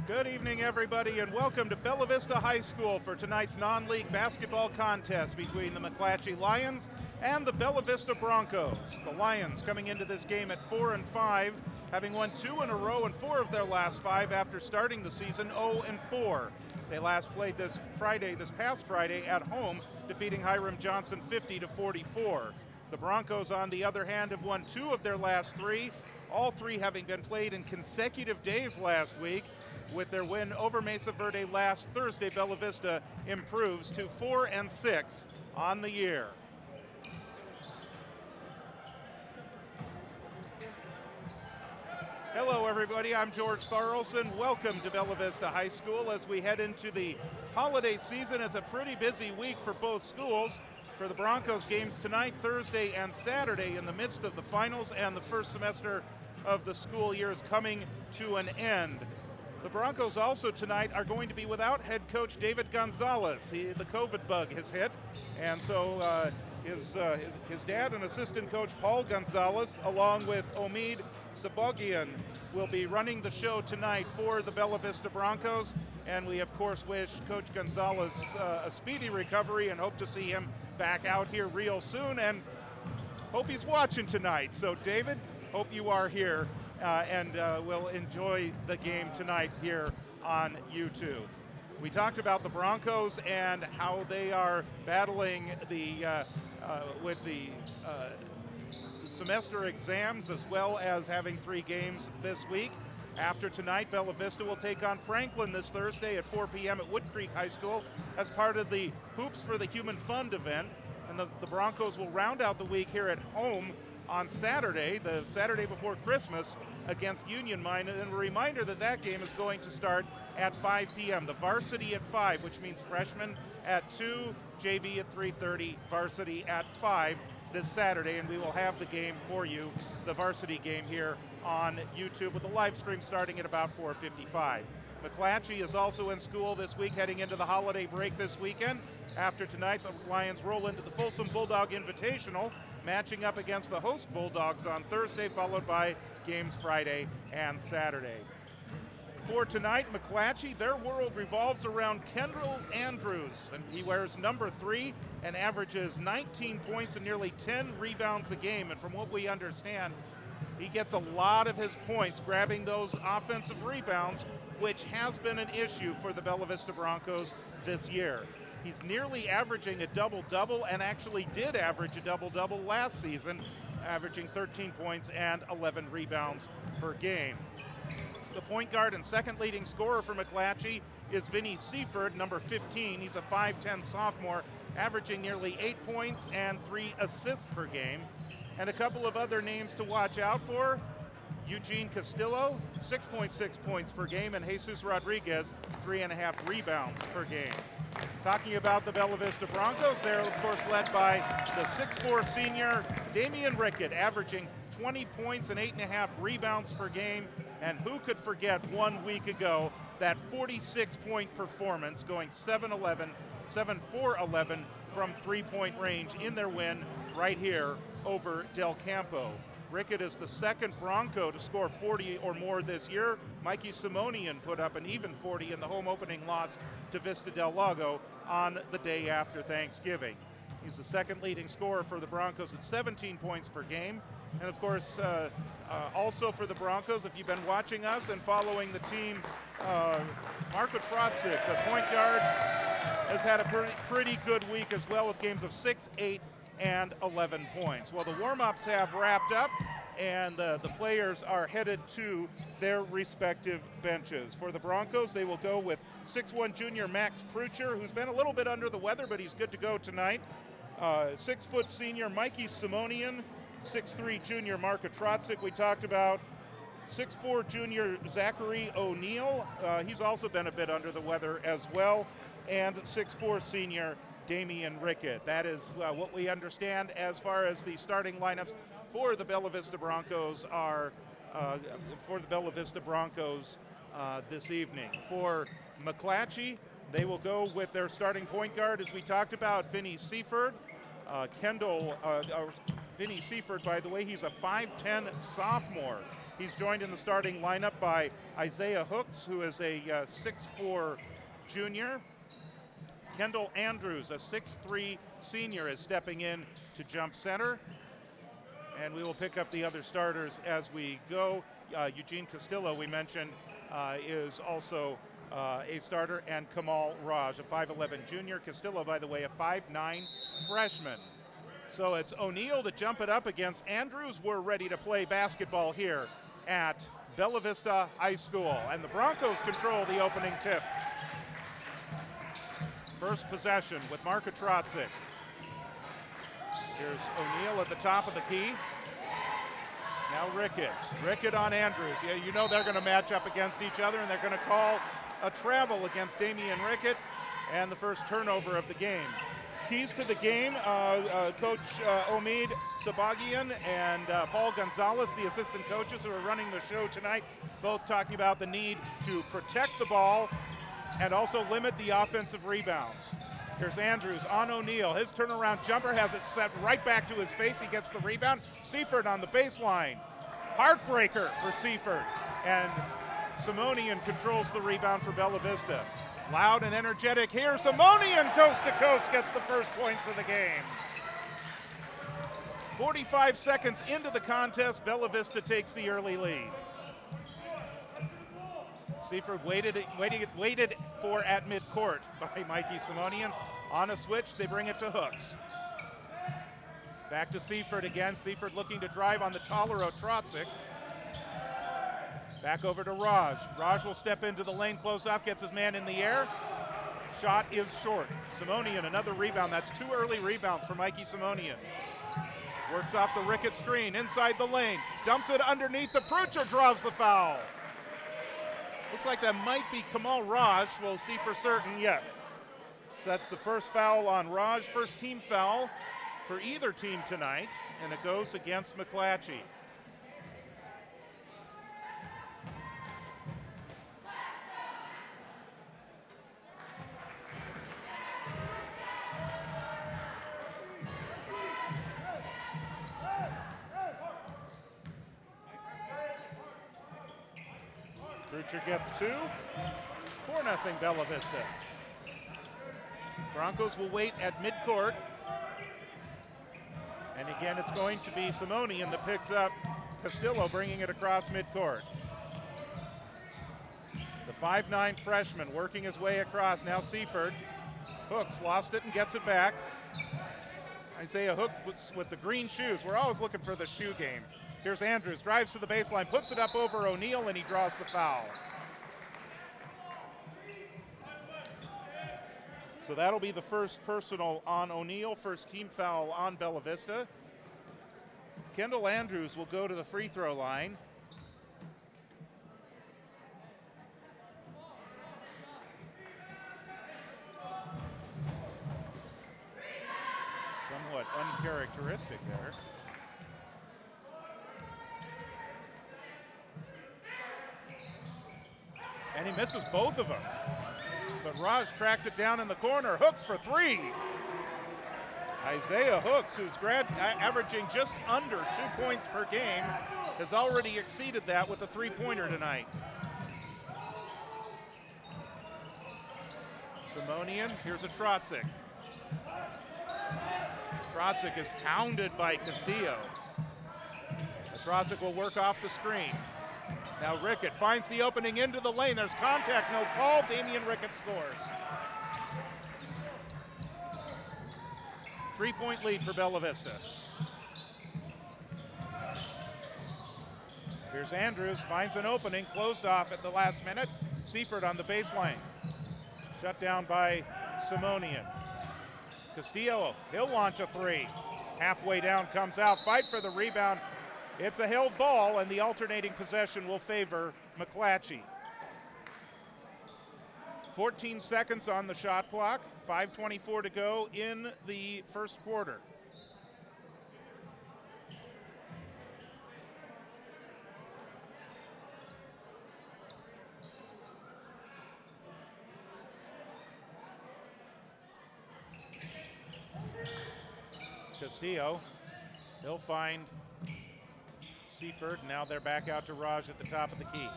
Good evening, everybody, and welcome to Bella Vista High School for tonight's non-league basketball contest between the McClatchy Lions and the Bella Vista Broncos. The Lions coming into this game at 4-5, having won 2 in a row and 4 of their last 5 after starting the season 0-4. They last played this past Friday at home, defeating Hiram Johnson 50-44. The Broncos, on the other hand, have won 2 of their last 3, all 3 having been played in consecutive days last week. With their win over Mesa Verde last Thursday, Bella Vista improves to 4-6 on the year. Hello, everybody. I'm George Thorolson. Welcome to Bella Vista High School as we head into the holiday season. It's a pretty busy week for both schools. For the Broncos, games tonight, Thursday, and Saturday in the midst of the finals, and the first semester of the school year is coming to an end. The Broncos also tonight are going to be without head coach David Gonzalez. The COVID bug has hit, and so his dad and assistant coach Paul Gonzalez, along with Omid Sabogian, will be running the show tonight for the Bella Vista Broncos. And we, of course, wish Coach Gonzalez a speedy recovery and hope to see him back out here real soon, and hope he's watching tonight. So, David, hope you are here and we'll enjoy the game tonight here on YouTube. We talked about the Broncos and how they are battling with the semester exams, as well as having 3 games this week. After tonight, Bella Vista will take on Franklin this Thursday at 4 p.m. at Wood Creek High School as part of the Hoops for the Human Fund event. And the Broncos will round out the week here at home on Saturday, the Saturday before Christmas, against Union Mine. And a reminder that that game is going to start at 5 p.m. The Varsity at 5, which means freshmen at 2, JV at 3:30, Varsity at 5 this Saturday. And we will have the game for you, the Varsity game, here on YouTube with the live stream starting at about 4:55. McClatchy is also in school this week, heading into the holiday break this weekend. After tonight, the Lions roll into the Folsom Bulldog Invitational, matching up against the host Bulldogs on Thursday, followed by games Friday and Saturday. For tonight, McClatchy, their world revolves around Kendall Andrews, and he wears number 3 and averages 19 points and nearly 10 rebounds a game. And from what we understand, he gets a lot of his points grabbing those offensive rebounds, which has been an issue for the Bella Vista Broncos this year. He's nearly averaging a double-double, and actually did average a double-double last season, averaging 13 points and 11 rebounds per game. The point guard and second leading scorer for McClatchy is Vinny Seaford, number 15. He's a 5'10 sophomore, averaging nearly 8 points and 3 assists per game. And a couple of other names to watch out for: Eugene Castillo, 6.6 points per game, and Jesus Rodriguez, 3.5 rebounds per game. Talking about the Bella Vista Broncos, they're of course led by the 6'4 senior Damian Rickett, averaging 20 points and 8.5 rebounds per game. And who could forget 1 week ago that 46-point performance, going 7 for 11 from 3-point range in their win right here over Del Campo. Rickett is the second Bronco to score 40 or more this year. Mikey Simonian put up an even 40 in the home opening loss to Vista Del Lago on the day after Thanksgiving. He's the second leading scorer for the Broncos at 17 points per game. And of course, also for the Broncos, if you've been watching us and following the team, Marko Trotzik, the point guard, has had a pretty good week as well, with games of 6, 8, and 11 points. Well, the warm-ups have wrapped up, and the players are headed to their respective benches. For the Broncos, they will go with 6'1 junior Max Prucher, who's been a little bit under the weather, but he's good to go tonight. 6-foot senior Mikey Simonian, 6'3 junior Marko Trotzik we talked about, 6'4 junior Zachary O'Neill, he's also been a bit under the weather as well, and 6'4 senior Damian Rickett. That is what we understand as far as the starting lineups for the Bella Vista Broncos this evening. For McClatchy, they will go with their starting point guard, as we talked about, Vinny Seaford. Vinny Seaford, by the way, he's a 5'10 sophomore. He's joined in the starting lineup by Isaiah Hooks, who is a 6'4" junior. Kendall Andrews, a 6'3" senior, is stepping in to jump center. And we will pick up the other starters as we go. Eugene Castillo, we mentioned, is also a starter, and Kamal Raj, a 5'11" junior. Castillo, by the way, a 5'9" freshman. So it's O'Neill to jump it up against Andrews. We're ready to play basketball here at Bella Vista High School. And the Broncos control the opening tip. First possession with Marka Trotzik. Here's O'Neill at the top of the key. Now Rickett. Rickett on Andrews. Yeah, you know they're going to match up against each other, and they're going to call a travel against Damian Rickett, and the first turnover of the game. Keys to the game, Coach Omid Sabagian and Paul Gonzalez, the assistant coaches who are running the show tonight, both talking about the need to protect the ball and also limit the offensive rebounds. Here's Andrews on O'Neill. His turnaround jumper has it set right back to his face. He gets the rebound. Seifert on the baseline. Heartbreaker for Seifert. And Simonian controls the rebound for Bella Vista. Loud and energetic here. Simonian coast to coast gets the first points of the game. 45 seconds into the contest, Bella Vista takes the early lead. Seifert waited for at midcourt by Mikey Simonian. On a switch, they bring it to Hooks. Back to Seifert again. Seifert looking to drive on the taller Trotzik. Back over to Raj. Raj will step into the lane, close off, gets his man in the air. Shot is short. Simonian, another rebound. That's 2 early rebounds for Mikey Simonian. Works off the Rickett screen, inside the lane. Dumps it underneath. The Prucher draws the foul. Looks like that might be Kamal Raj. We'll see for certain. Yes. So that's the first foul on Raj. First team foul for either team tonight, and it goes against McClatchy. Prucher gets 2. 4-0 Bella Vista. Broncos will wait at midcourt. And again, it's going to be Simonian that picks up Castillo, bringing it across midcourt. The 5'9" freshman working his way across. Now Seifert. Hooks lost it and gets it back. Isaiah Hooks with the green shoes. We're always looking for the shoe game. Here's Andrews, drives to the baseline, puts it up over O'Neill, and he draws the foul. So that'll be the first personal on O'Neill, first team foul on Bella Vista. Kendall Andrews will go to the free throw line. Somewhat uncharacteristic there. And he misses both of them. But Raj tracks it down in the corner. Hooks for 3. Isaiah Hooks, who's averaging just under 2 points per game, has already exceeded that with a 3-pointer tonight. Simonian, here's a Trotzik. Trotzik is pounded by Castillo. Trotzik will work off the screen. Now Rickett finds the opening into the lane. There's contact, no call. Damian Rickett scores. 3-point lead for Bella Vista. Here's Andrews, finds an opening, closed off at the last minute. Seifert on the baseline. Shut down by Simonian. Castillo, he'll launch a 3. Halfway down, comes out, fight for the rebound. It's a held ball, and the alternating possession will favor McClatchy. 14 seconds on the shot clock, 5:24 to go in the first quarter. Castillo, he'll find Seaford. Now they're back out to Raj at the top of the key.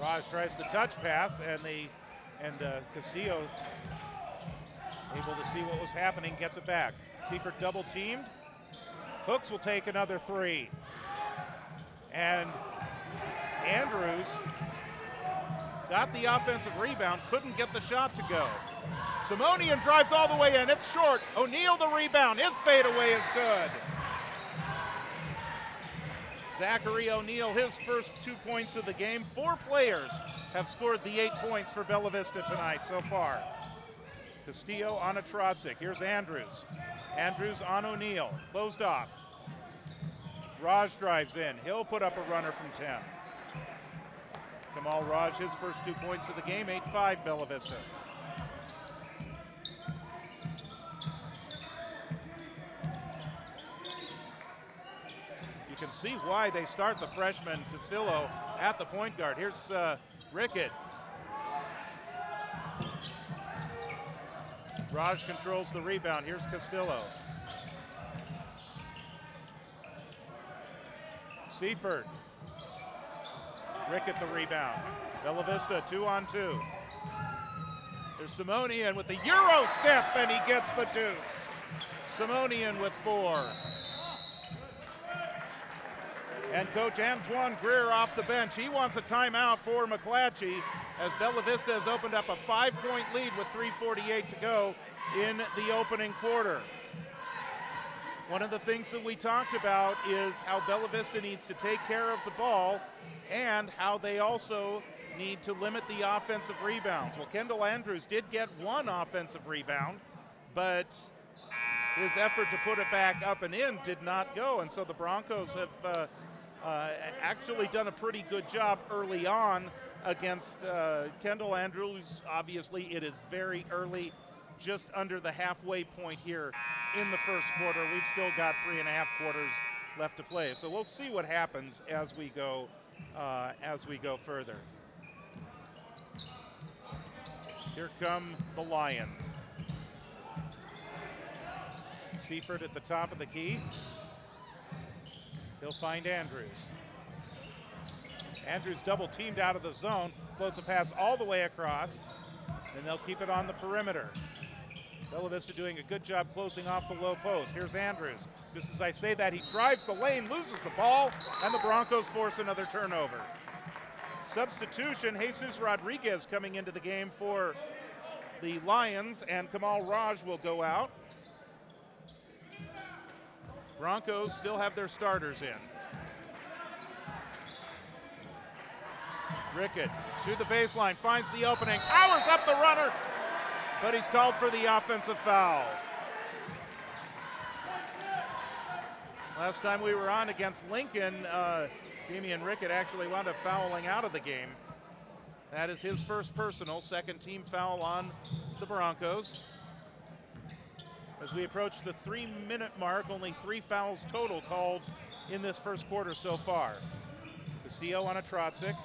Raj tries the touch pass, and Castillo, able to see what was happening, gets it back. Seaford double teamed. Hooks will take another three. And Andrews got the offensive rebound, couldn't get the shot to go. Simonian drives all the way in, it's short. O'Neal the rebound, his fadeaway is good. Zachary O'Neal, his first 2 points of the game. 4 players have scored the 8 points for Bella Vista tonight so far. Castillo on a Trotzik. Here's Andrews. Andrews on O'Neal, closed off. Raj drives in. He'll put up a runner from 10. Kamal Raj, his first 2 points of the game, 8-5 Bella Vista. You can see why they start the freshman Castillo at the point guard. Here's Rickett. Raj controls the rebound. Here's Castillo. Seaford. Rickett the rebound. Bella Vista 2-on-2. There's Simonian with the Euro step, and he gets the deuce. Simonian with 4. And Coach Antoine Greer off the bench. He wants a timeout for McClatchy as Bella Vista has opened up a 5-point lead with 3:48 to go in the opening quarter. One of the things that we talked about is how Bella Vista needs to take care of the ball and how they also need to limit the offensive rebounds. Well, Kendall Andrews did get 1 offensive rebound, but his effort to put it back up and in did not go, and so the Broncos have actually done a pretty good job early on against Kendall Andrews. Obviously, it is very early, just under the halfway point here in the first quarter. We've still got 3.5 quarters left to play, so we'll see what happens as we go further. Here come the Lions. Seaford at the top of the key. He'll find Andrews. Andrews double teamed out of the zone, floats the pass all the way across, and they'll keep it on the perimeter. Bella Vista doing a good job closing off the low post. Here's Andrews. Just as I say that, he drives the lane, loses the ball, and the Broncos force another turnover. Substitution, Jesus Rodriguez coming into the game for the Lions, and Kamal Raj will go out. Broncos still have their starters in. Rickett to the baseline, finds the opening, powers up the runner, but he's called for the offensive foul. Last time we were on against Lincoln, Damian Rickett actually wound up fouling out of the game. That is his first personal, second team foul on the Broncos. As we approach the 3-minute mark, only 3 fouls total called in this first quarter so far. Castillo on a Trotzik.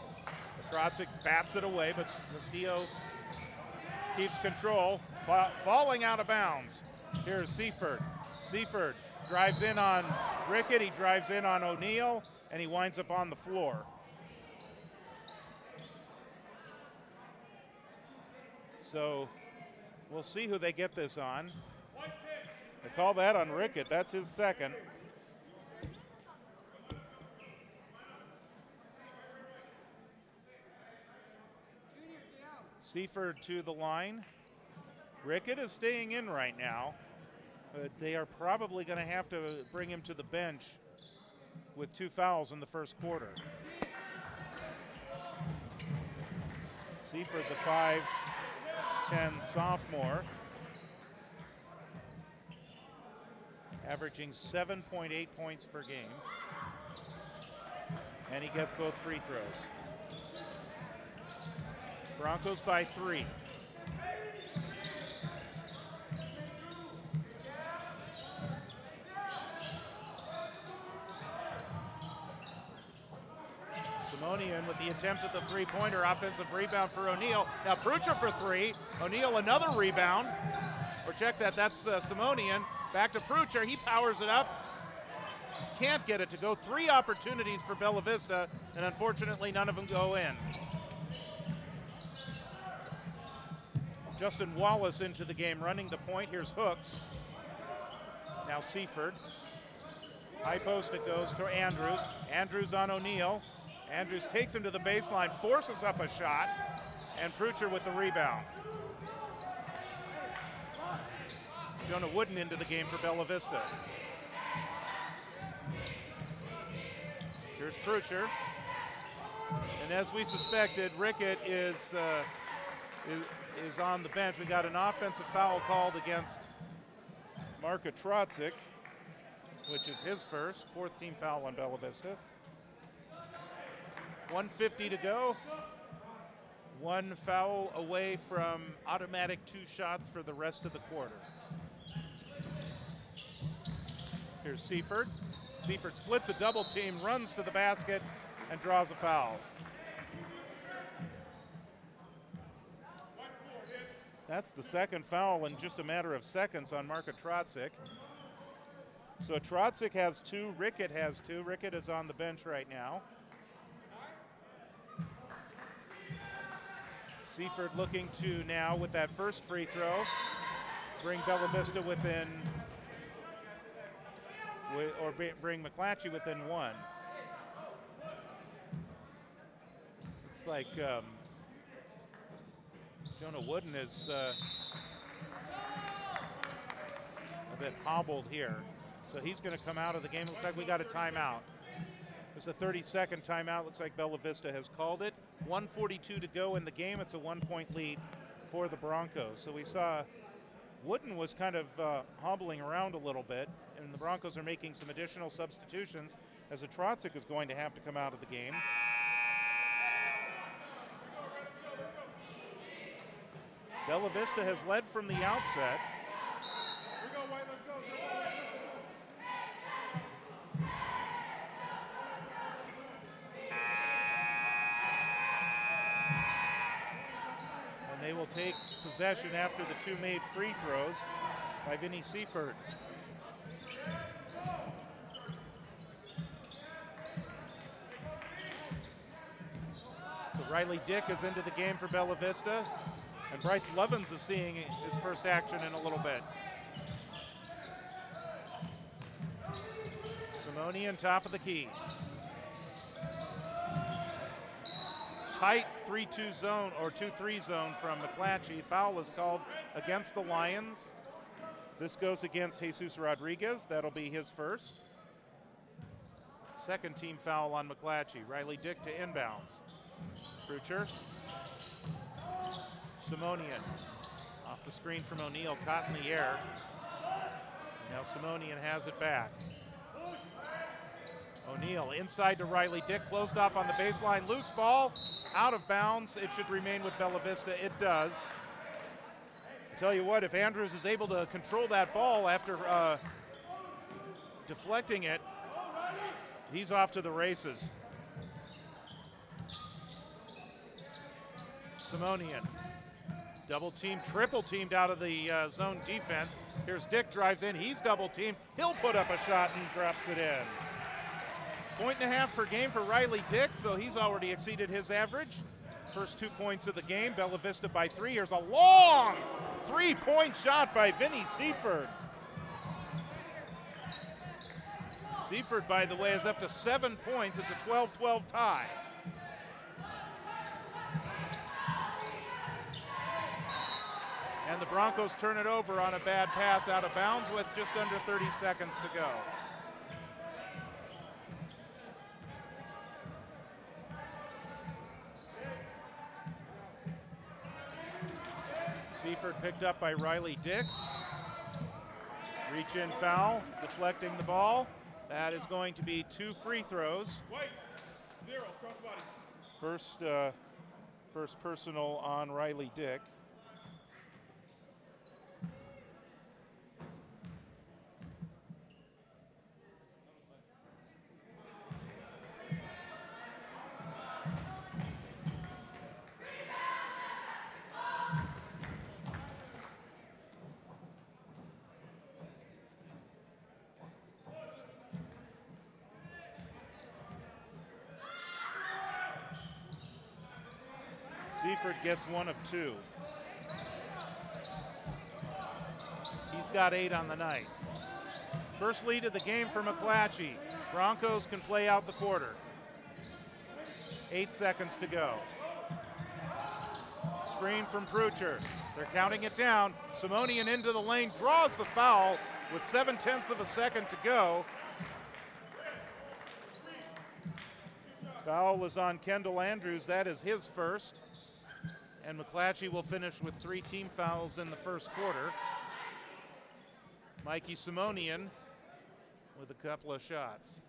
Trotzik bats it away, but Castillo keeps control, falling out of bounds. Here's Seaford. Seaford drives in on Rickett, he drives in on O'Neal, and he winds up on the floor. So we'll see who they get this on. They call that on Rickett, that's his second. Seaford to the line. Rickett is staying in right now, but they are probably going to have to bring him to the bench with 2 fouls in the first quarter. Seaford, the 5'10" sophomore, averaging 7.8 points per game, and he gets both free throws. Broncos by 3. Simonian with the attempt at the three-pointer, offensive rebound for O'Neal. Now Prucha for 3. O'Neal another rebound. Or check that, that's Simonian. Back to Prucher, he powers it up. Can't get it to go. 3 opportunities for Bella Vista, and unfortunately none of them go in. Justin Wallace into the game, running the point. Here's Hooks. Now Seaford. High post it goes to Andrews. Andrews on O'Neill. Andrews takes him to the baseline, forces up a shot, and Prucher with the rebound. Jonah Wooden into the game for Bella Vista. Here's Prucher. And as we suspected, Rickett is on the bench. We got an offensive foul called against Marka Trotzik, which is his first, 4th team foul on Bella Vista. 1:50 to go. 1 foul away from automatic 2 shots for the rest of the quarter. Here's Seaford. Seaford splits a double team, runs to the basket, and draws a foul. That's the 2nd foul in just a matter of seconds on Marka Trotzik. So Trotzik has 2, Rickett has 2. Rickett is on the bench right now. Seaford looking to now, with that first free throw, bring Bella Vista within, or bring McClatchy within 1. It's like Jonah Wooden is a bit hobbled here. So he's going to come out of the game. Looks like we got a timeout. It's a 30-second timeout. Looks like Bella Vista has called it. 1:42 to go in the game. It's a 1-point lead for the Broncos. So we saw Wooden was kind of hobbling around a little bit, and the Broncos are making some additional substitutions as a Trotzik is going to have to come out of the game. Bella Vista has led from the outset. And they will take possession after the 2 made free throws by Vinny Seaford. So Riley Dick is into the game for Bella Vista. And Bryce Lovins is seeing his first action in a little bit. Simonian top of the key. Tight 3-2 zone, or 2-3 zone from McClatchy. Foul is called against the Lions. This goes against Jesus Rodriguez. That'll be his first. 2nd team foul on McClatchy. Riley Dick to inbounds. Prucher. Simonian off the screen from O'Neill, caught in the air. Now Simonian has it back. O'Neill inside to Riley Dick, closed off on the baseline, loose ball, out of bounds. It should remain with Bella Vista. It does. I tell you what, if Andrews is able to control that ball after deflecting it, he's off to the races. Simonian. Double team, triple teamed out of the zone defense. Here's Dick, drives in, he's double teamed. He'll put up a shot and drops it in. 1.5 per game for Riley Dick, so he's already exceeded his average. First 2 points of the game, Bella Vista by 3. Here's a long 3-point shot by Vinny Seaford. Seaford, by the way, is up to 7 points. It's a 12-12 tie. And the Broncos turn it over on a bad pass out of bounds with just under 30 seconds to go. Seaford picked up by Riley Dick. Reach in foul, deflecting the ball. That is going to be 2 free throws. First personal on Riley Dick. Seaford gets 1 of 2. He's got 8 on the night. First lead of the game for McClatchy. Broncos can play out the quarter. 8 seconds to go. Screen from Prucher. They're counting it down. Simonian into the lane, draws the foul with 7/10 of a second to go. Foul is on Kendall Andrews. That is his first. And McClatchy will finish with 3 team fouls in the first quarter. Mikey Simonian with a couple of shots.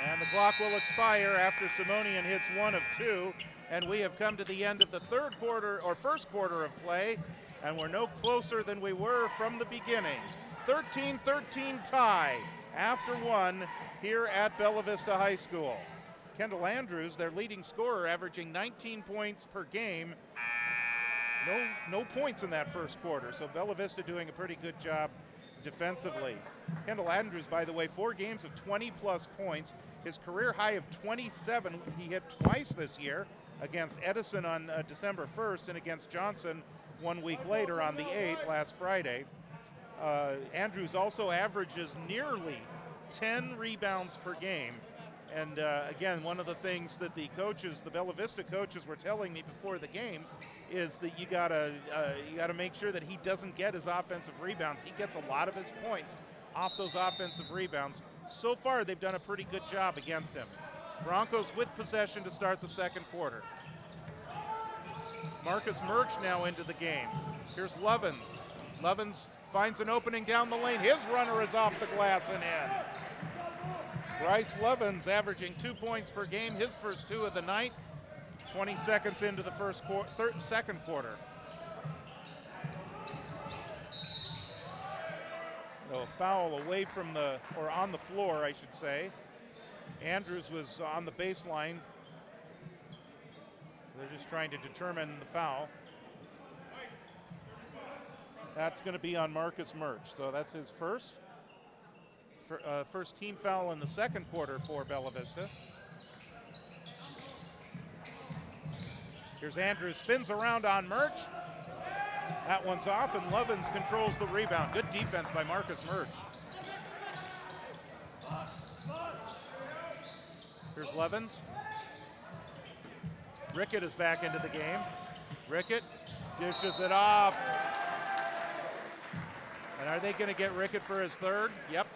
And the clock will expire after Simonian hits 1 of 2. And we have come to the end of the third quarter, or first quarter of play, and we're no closer than we were from the beginning. 13-13 tie after 1 here at Bella Vista High School. Kendall Andrews, their leading scorer, averaging 19 points per game. No points in that first quarter, so Bella Vista doing a pretty good job defensively. Kendall Andrews, by the way, 4 games of 20-plus points. His career high of 27, he hit twice this year, against Edison on December 1st and against Johnson 1 week later on the 8th, last Friday. Andrews also averages nearly 10 rebounds per game. And again, one of the things that the coaches, the Bella Vista coaches, were telling me before the game is that you gotta make sure that he doesn't get his offensive rebounds. He gets a lot of his points off those offensive rebounds. So far, they've done a pretty good job against him. Broncos with possession to start the second quarter. Marcus Murch now into the game. Here's Lovins. Lovins finds an opening down the lane. His runner is off the glass and in. Bryce Lovins averaging 2 points per game, his first 2 of the night. 20 seconds into the second quarter. A foul away from or on the floor, I should say. Andrews was on the baseline. They're just trying to determine the foul. That's going to be on Marcus Murch, so that's his first team foul in the second quarter for Bella Vista. Here's Andrews, spins around on Murch. That one's off, and Lovins controls the rebound. Good defense by Marcus Murch. Here's Lovins. Rickett is back into the game. Rickett dishes it off. And are they going to get Rickett for his third? Yep.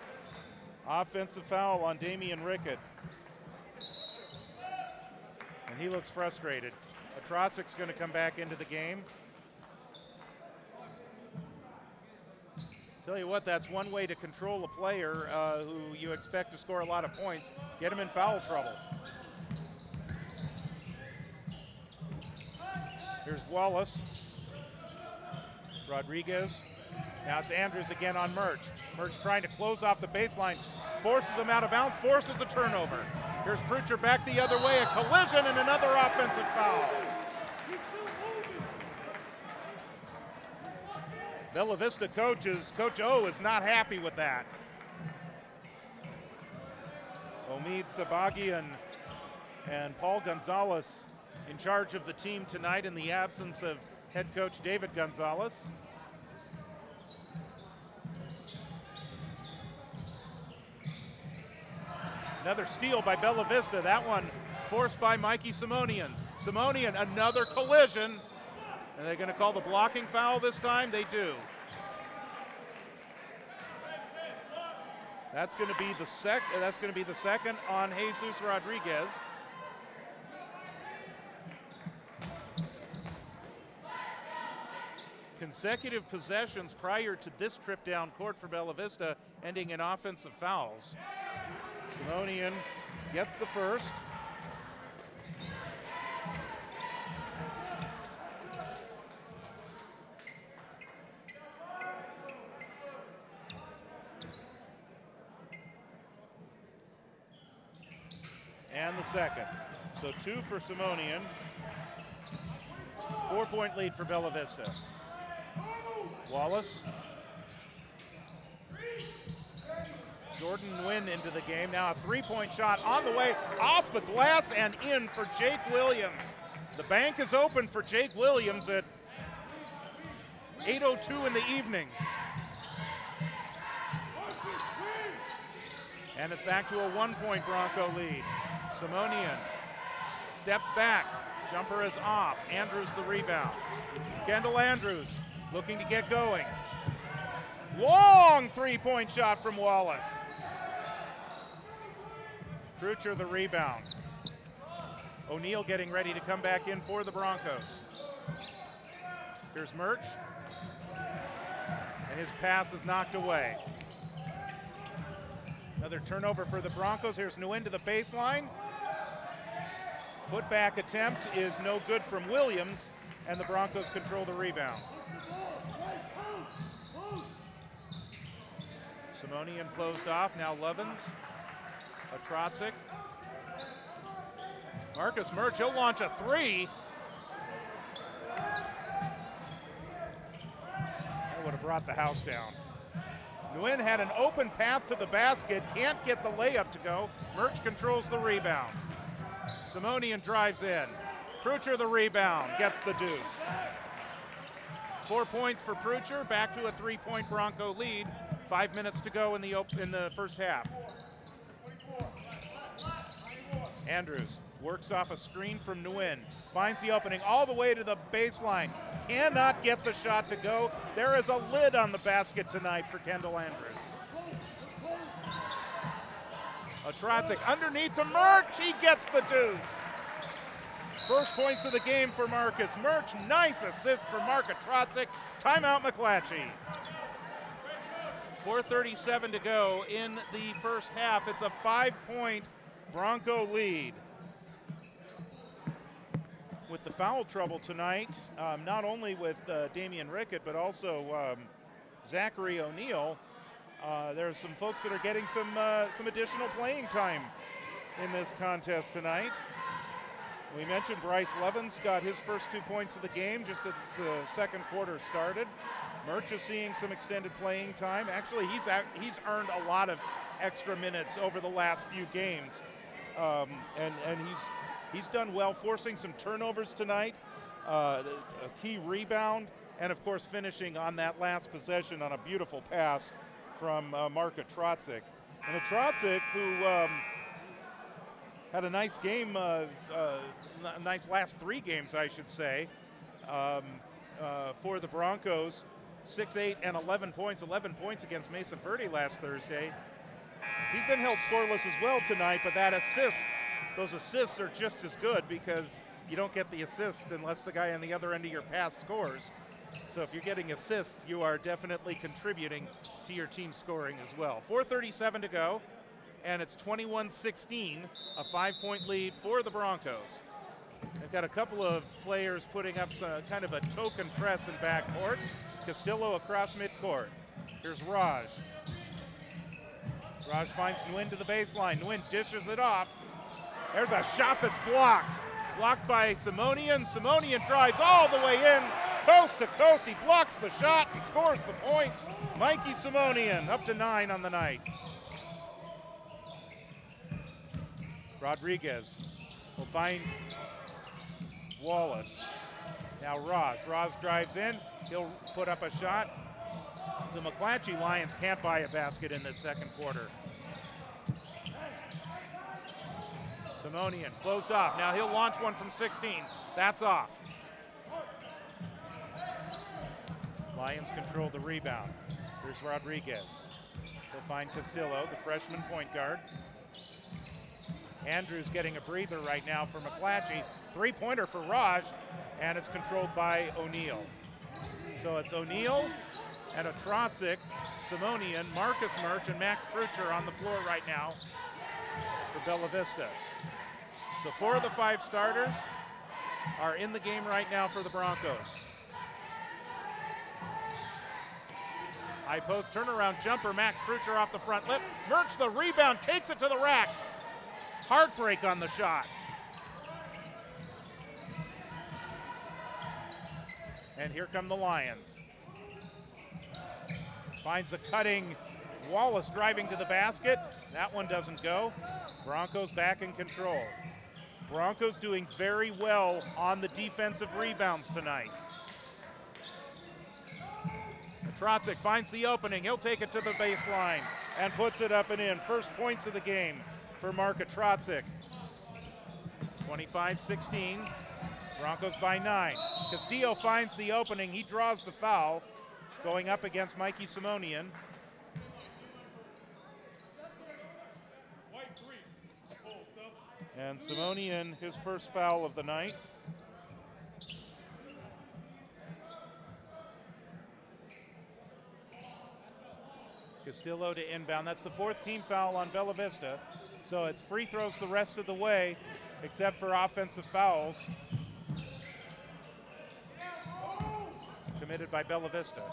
Offensive foul on Damian Rickett. And he looks frustrated. Atrocic's going to come back into the game. Tell you what, that's one way to control a player who you expect to score a lot of points. Get him in foul trouble. Here's Wallace. Rodriguez. Now it's Andrews again on Murch. Murch trying to close off the baseline. Forces him out of bounds, forces a turnover. Here's Prucher back the other way. A collision and another offensive foul. Bella Vista Coach O is not happy with that. Omid Sabagian and Paul Gonzalez in charge of the team tonight in the absence of head coach David Gonzalez. Another steal by Bella Vista. That one forced by Mikey Simonian. Simonian, another collision. Are they going to call the blocking foul this time? They do. That's going to be the second on Jesus Rodriguez. Consecutive possessions prior to this trip down court for Bella Vista, ending in offensive fouls. Simonian gets the first. and the second. So 2 for Simonian. 4-point lead for Bella Vista. Wallace. Jordan Nguyen into the game. Now a 3-point shot on the way, off the glass and in for Jake Williams. The bank is open for Jake Williams at 8:02 in the evening. And it's back to a 1-point Bronco lead. Simonian steps back. Jumper is off. Andrews the rebound. Kendall Andrews looking to get going. Long 3-point shot from Wallace. Krucher the rebound. O'Neal getting ready to come back in for the Broncos. Here's Murch. And his pass is knocked away. Another turnover for the Broncos. Here's Nguyen to the baseline. Putback attempt is no good from Williams, and the Broncos control the rebound. Simonian closed off, now Levens. Atrotzik. Marcus Murch, he'll launch a 3. That would have brought the house down. Nguyen had an open path to the basket, can't get the layup to go. Murch controls the rebound. Simonian drives in. Krucher the rebound, gets the deuce. 4 points for Krucher, back to a 3-point Bronco lead. 5 minutes to go in the first half. Andrews works off a screen from Nguyen, finds the opening all the way to the baseline. Cannot get the shot to go. There is a lid on the basket tonight for Kendall Andrews. Atrotzik underneath to Murch, he gets the deuce. First points of the game for Marcus Murch. Nice assist for Mark Atrotzik. Timeout McClatchy. 4:37 to go in the first half. It's a 5-point Bronco lead. With the foul trouble tonight, not only with Damian Rickett, but also Zachary O'Neal, there's some folks that are getting some additional playing time in this contest tonight. We mentioned Bryce Levens got his first 2 points of the game just as the second quarter started. Murch is seeing some extended playing time. Actually, he's earned a lot of extra minutes over the last few games, and he's done well, forcing some turnovers tonight, a key rebound, and of course finishing on that last possession on a beautiful pass from Mark Atrotzik. And Atrotzik, who had a nice game, nice last 3 games, I should say, for the Broncos. 6, 8, and 11 points. 11 points against Mesa Verde last Thursday. He's been held scoreless as well tonight, but that assist, those assists are just as good because you don't get the assist unless the guy on the other end of your pass scores. So if you're getting assists, you are definitely contributing to your team scoring as well. 4:37 to go, and it's 21-16, a 5-point lead for the Broncos. They've got a couple of players putting up kind of a token press in backcourt. Castillo across midcourt. Here's Raj. Raj finds Nguyen to the baseline. Nguyen dishes it off. There's a shot that's blocked. Blocked by Simonian. Simonian drives all the way in, coast to coast. He blocks the shot and scores the points. Mikey Simonian up to 9 on the night. Rodriguez will find Wallace. Now Ross. Ross drives in. He'll put up a shot. The McClatchy Lions can't buy a basket in this second quarter. Simonian closed off. Now he'll launch one from 16. That's off. Lions control the rebound. Here's Rodriguez. He'll find Castillo, the freshman point guard. Andrews getting a breather right now for McClatchy. Three-pointer for Raj, and it's controlled by O'Neal. So it's O'Neal and Atrotzik, Simonian, Marcus Murch, and Max Krucher on the floor right now for Bella Vista. So 4 of the 5 starters are in the game right now for the Broncos. High post turnaround jumper, Max Krucher off the front lip. Murch the rebound, takes it to the rack. Heartbreak on the shot. And here come the Lions. Finds a cutting Wallace driving to the basket. That one doesn't go. Broncos back in control. Broncos doing very well on the defensive rebounds tonight. McClatchy finds the opening. He'll take it to the baseline and puts it up and in. First points of the game for Mark McClatchy. 25-16. Broncos by 9. Castillo finds the opening. He draws the foul, going up against Mikey Simonian. And Simonian, his first foul of the night. Castillo to inbound. That's the 4th team foul on Bella Vista. So it's free throws the rest of the way, except for offensive fouls committed by Bella Vista.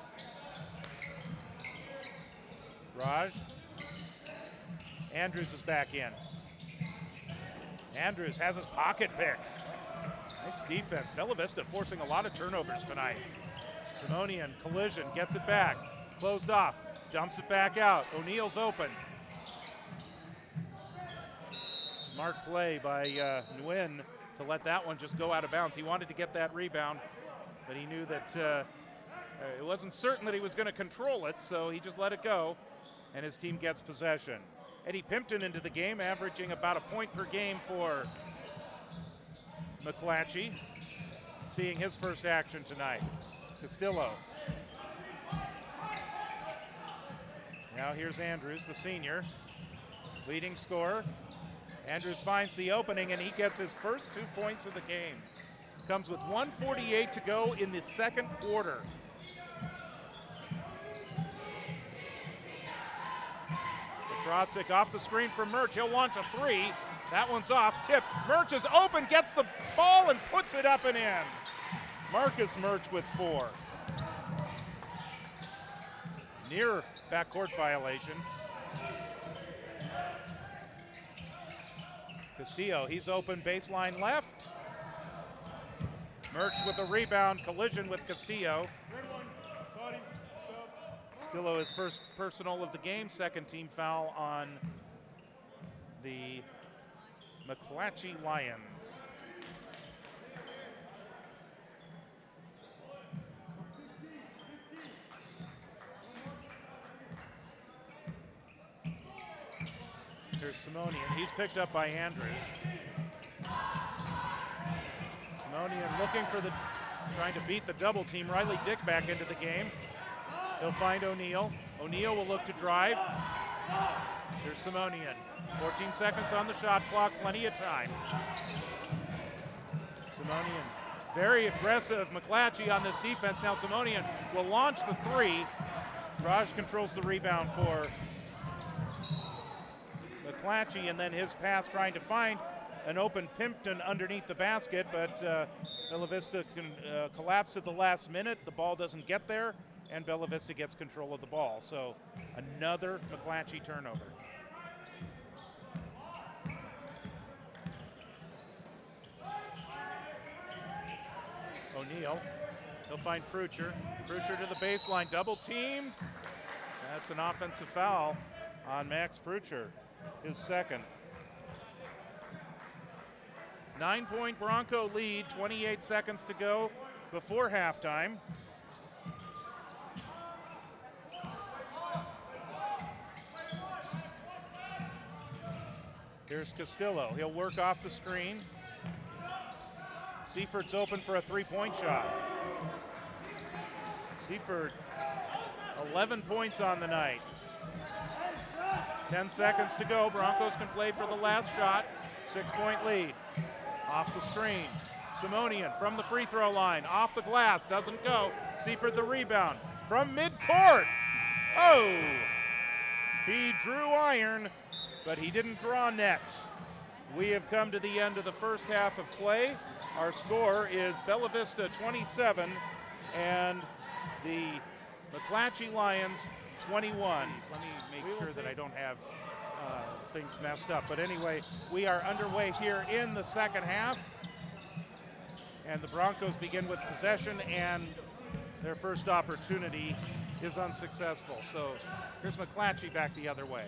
Raj. Andrews is back in. Andrews has his pocket picked. Nice defense. Bella Vista forcing a lot of turnovers tonight. Simonian, collision, gets it back. Closed off, dumps it back out. O'Neal's open. Smart play by Nguyen to let that one just go out of bounds. He wanted to get that rebound, but he knew that it wasn't certain that he was going to control it, so he just let it go, and his team gets possession. Eddie Pimpton into the game, averaging about a point per game for McClatchy, seeing his first action tonight. Castillo. Now here's Andrews, the senior, leading scorer. Andrews finds the opening, and he gets his first 2 points of the game. Comes with 1:48 to go in the second quarter. McClatchy off the screen for Murch. He'll launch a 3. That one's off, tipped. Murch is open, gets the ball and puts it up and in. Marcus Murch with 4. Near backcourt violation. Castillo, he's open, baseline left. Murch with a rebound, collision with Castillo. Castillo, his first personal of the game, 2nd team foul on the McClatchy Lions. Here's Simonian. He's picked up by Andrews. Simonian looking for trying to beat the double team. Riley Dick back into the game. He'll find O'Neal. O'Neal will look to drive. Here's Simonian. 14 seconds on the shot clock, plenty of time. Simonian, very aggressive. McClatchy on this defense. Now Simonian will launch the 3. Raj controls the rebound for McClatchy, and then his pass trying to find an open Pimpton underneath the basket, but Bella Vista can collapse at the last minute. The ball doesn't get there, and Bella Vista gets control of the ball. So another McClatchy turnover. O'Neal, he'll find Prucher. Prucher to the baseline, double teamed. That's an offensive foul on Max Prucher, his 2nd. 9-point Bronco lead, 28 seconds to go before halftime. Here's Castillo. He'll work off the screen. Seiferd's open for a 3-point shot. Seiferd, 11 points on the night. 10 seconds to go. Broncos can play for the last shot. 6-point lead. Off the screen. Simonian from the free throw line. Off the glass. Doesn't go. Seiferd the rebound. From midcourt. Oh! He drew iron, but he didn't draw net. We have come to the end of the first half of play. Our score is Bella Vista 27 and the McClatchy Lions 21. Let me make sure that I don't have things messed up. But anyway, we are underway here in the second half. And the Broncos begin with possession, and their first opportunity is unsuccessful. So here's McClatchy back the other way.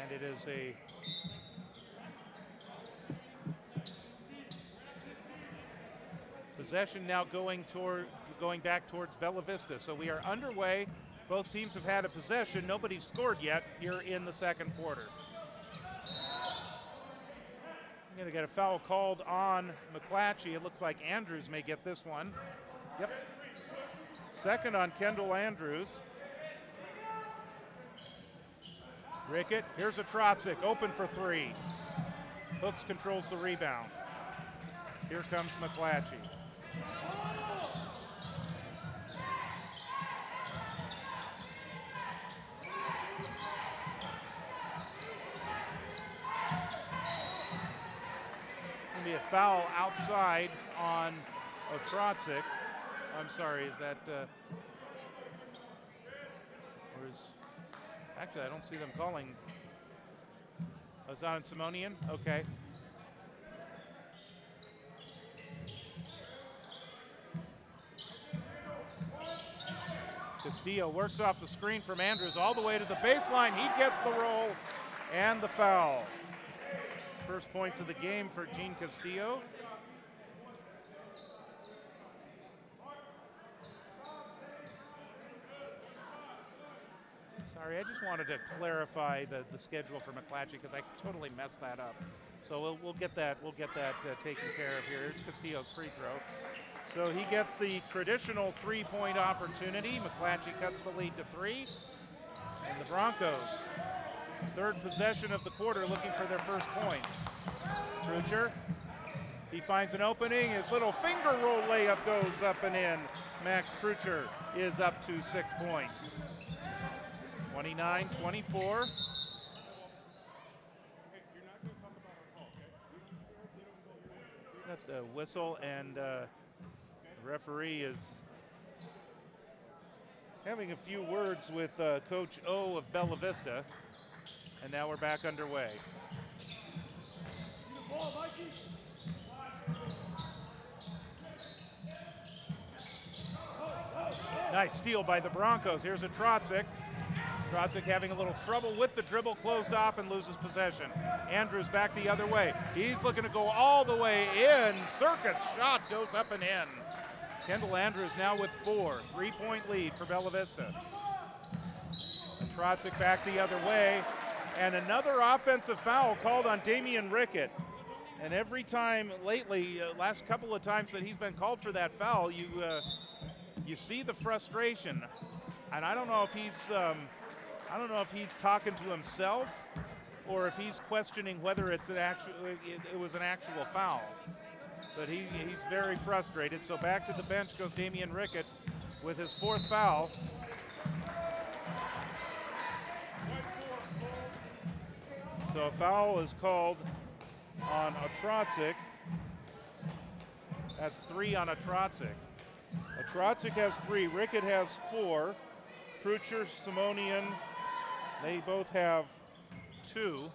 And it is a possession now going back towards Bella Vista. So we are underway. Both teams have had a possession. Nobody's scored yet here in the second quarter. I'm going to get a foul called on McClatchy. It looks like Andrews may get this one. Yep. Second on Kendall Andrews. Rickett, here's a Trotzik, open for three. Hooks controls the rebound. Here comes McClatchy. Going to be a foul outside on Trotzik. I'm sorry, is that, actually, I don't see them calling. Oh, it's on Simonian? Okay. Castillo works off the screen from Andrews all the way to the baseline. He gets the roll and the foul. First points of the game for Gene Castillo. Sorry, I just wanted to clarify the schedule for McClatchy because I totally messed that up. So we'll get that taken care of here. Here's Castillo's free throw. So he gets the traditional three-point opportunity. McClatchy cuts the lead to three. And the Broncos, third possession of the quarter, looking for their first points. Krucher, he finds an opening. His little finger roll layup goes up and in. Max Krucher is up to 6 points. 29-24. That's the whistle, and the referee is having a few words with Coach O of Bella Vista, and now we're back underway. Nice steal by the Broncos. Here's a Trotzik. Trotzik having a little trouble with the dribble, closed off and loses possession. Andrews back the other way. He's looking to go all the way in. Circus shot goes up and in. Kendall Andrews now with 4. 3-point lead for Bella Vista. And Trotzik back the other way. And another offensive foul called on Damian Rickett. And every time lately, last couple of times that he's been called for that foul, you see the frustration. And I don't know if he's talking to himself or if he's questioning whether it was an actual foul. But he's very frustrated. So back to the bench goes Damian Rickett with his 4th foul. So a foul is called on Trotzik. That's 3 on Trotzik. Trotzik has 3, Rickett has 4. Krucher, Simonian, they both have 2.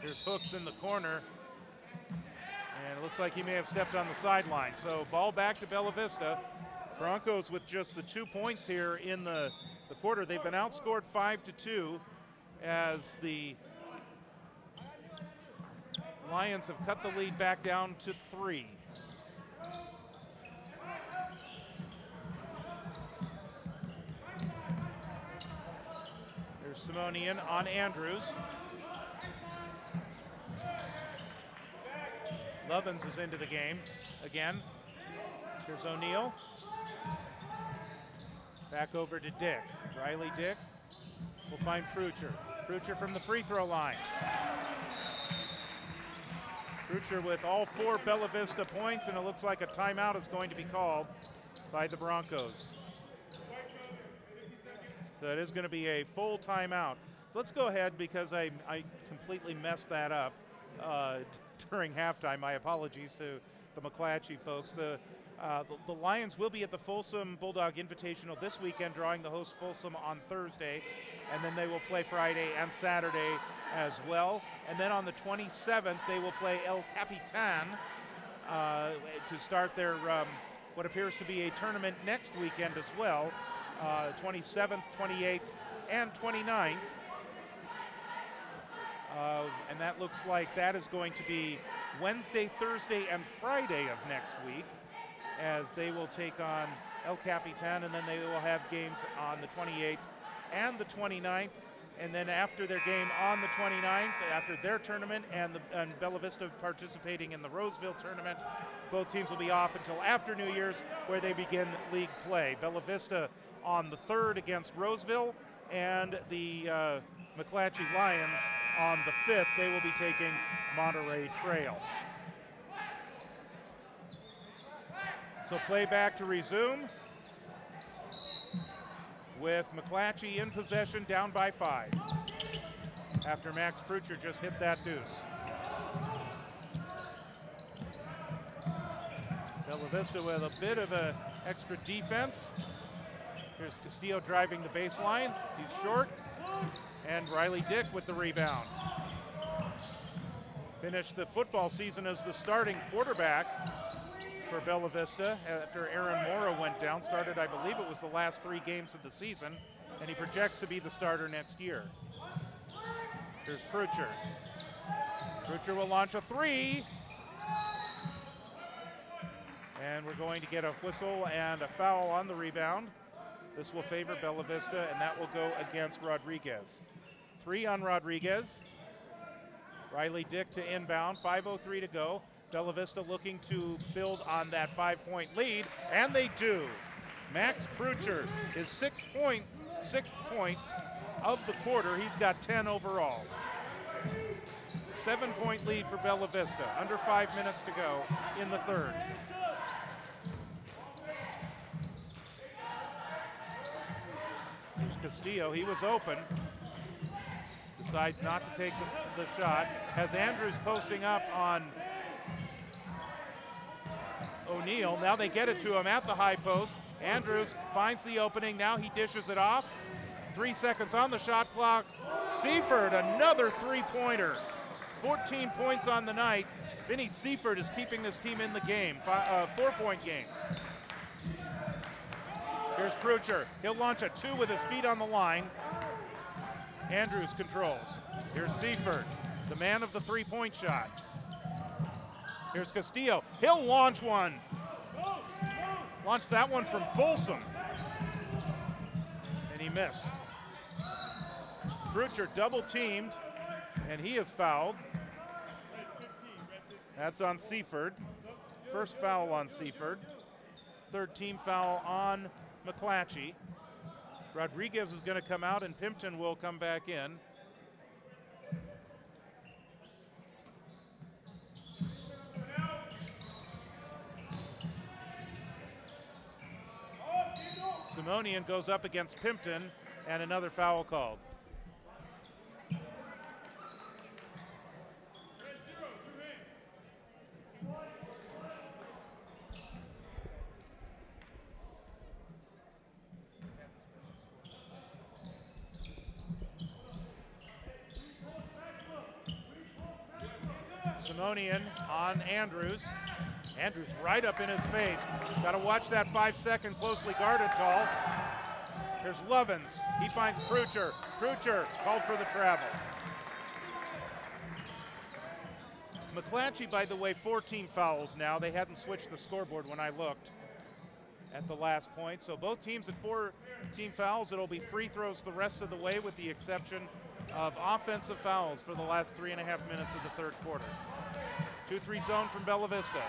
Here's Hooks in the corner, and it looks like he may have stepped on the sideline. So ball back to Bella Vista. Broncos with just the 2 points here in the quarter. They've been outscored 5-2 as the Lions have cut the lead back down to 3. There's Simonian on Andrews. Lovins is into the game again. Here's O'Neal. Back over to Dick. Riley Dick will find Krucher. Krucher from the free throw line. Krucher with all 4 Bella Vista points, and it looks like a timeout is going to be called by the Broncos. So it is going to be a full timeout. So let's go ahead, because I completely messed that up during halftime. My apologies to the McClatchy folks. The Lions will be at the Folsom Bulldog Invitational this weekend, drawing the host Folsom on Thursday, and then they will play Friday and Saturday as well. And then on the 27th, they will play El Capitan to start their what appears to be a tournament next weekend as well, 27th, 28th, and 29th. And that looks like that is going to be Wednesday, Thursday, and Friday of next week, as they will take on El Capitan, and then they will have games on the 28th and the 29th. And then after their game on the 29th, after their tournament and Bella Vista participating in the Roseville tournament, both teams will be off until after New Year's, where they begin league play. Bella Vista on the 3rd against Roseville, and the McClatchy Lions on the 5th. They will be taking Monterey Trail. So playback to resume, with McClatchy in possession, down by 5, after Max Prucher just hit that deuce. Bella Vista with a bit of an extra defense. Here's Castillo driving the baseline. He's short. And Riley Dick with the rebound. Finished the football season as the starting quarterback for Bella Vista after Aaron Mora went down. Started, I believe it was the last 3 games of the season, and he projects to be the starter next year. Here's Prucher. Prucher will launch a 3. And we're going to get a whistle and a foul on the rebound. This will favor Bella Vista, and that will go against Rodriguez. 3 on Rodriguez. Riley Dick to inbound, 5:03 to go. Bella Vista looking to build on that 5-point lead, and they do. Max Prucher, his sixth point of the quarter. He's got 10 overall. 7-point lead for Bella Vista, under 5 minutes to go in the 3rd. Here's Castillo, he was open. Decides not to take the shot. Has Andrews posting up on O'Neal. Now they get it to him at the high post. Andrews finds the opening. Now he dishes it off. 3 seconds on the shot clock. Seaford, another 3-pointer. 14 points on the night. Vinny Seaford is keeping this team in the game. 4-point game. Here's Prucher. He'll launch a 2 with his feet on the line. Andrews controls. Here's Seaford, the man of the 3-point shot. Here's Castillo. He'll launch one. Launch that one from Folsom. And he missed. Prucher double teamed, and he is fouled. That's on Seaford. First foul on Seaford. 3rd team foul on McClatchy. Rodriguez is going to come out, and Pimpton will come back in. Simonian goes up against Pimpton, and another foul called. Simonian on Andrews. Andrews right up in his face. Got to watch that 5-second closely guarded call. Here's Lovins. He finds Prucher. Prucher called for the travel. McClatchy, by the way, 14 fouls now. They hadn't switched the scoreboard when I looked at the last point. So both teams at 14 fouls. It'll be free throws the rest of the way, with the exception of offensive fouls for the last 3.5 minutes of the 3rd quarter. 2-3 zone from Bella Vista.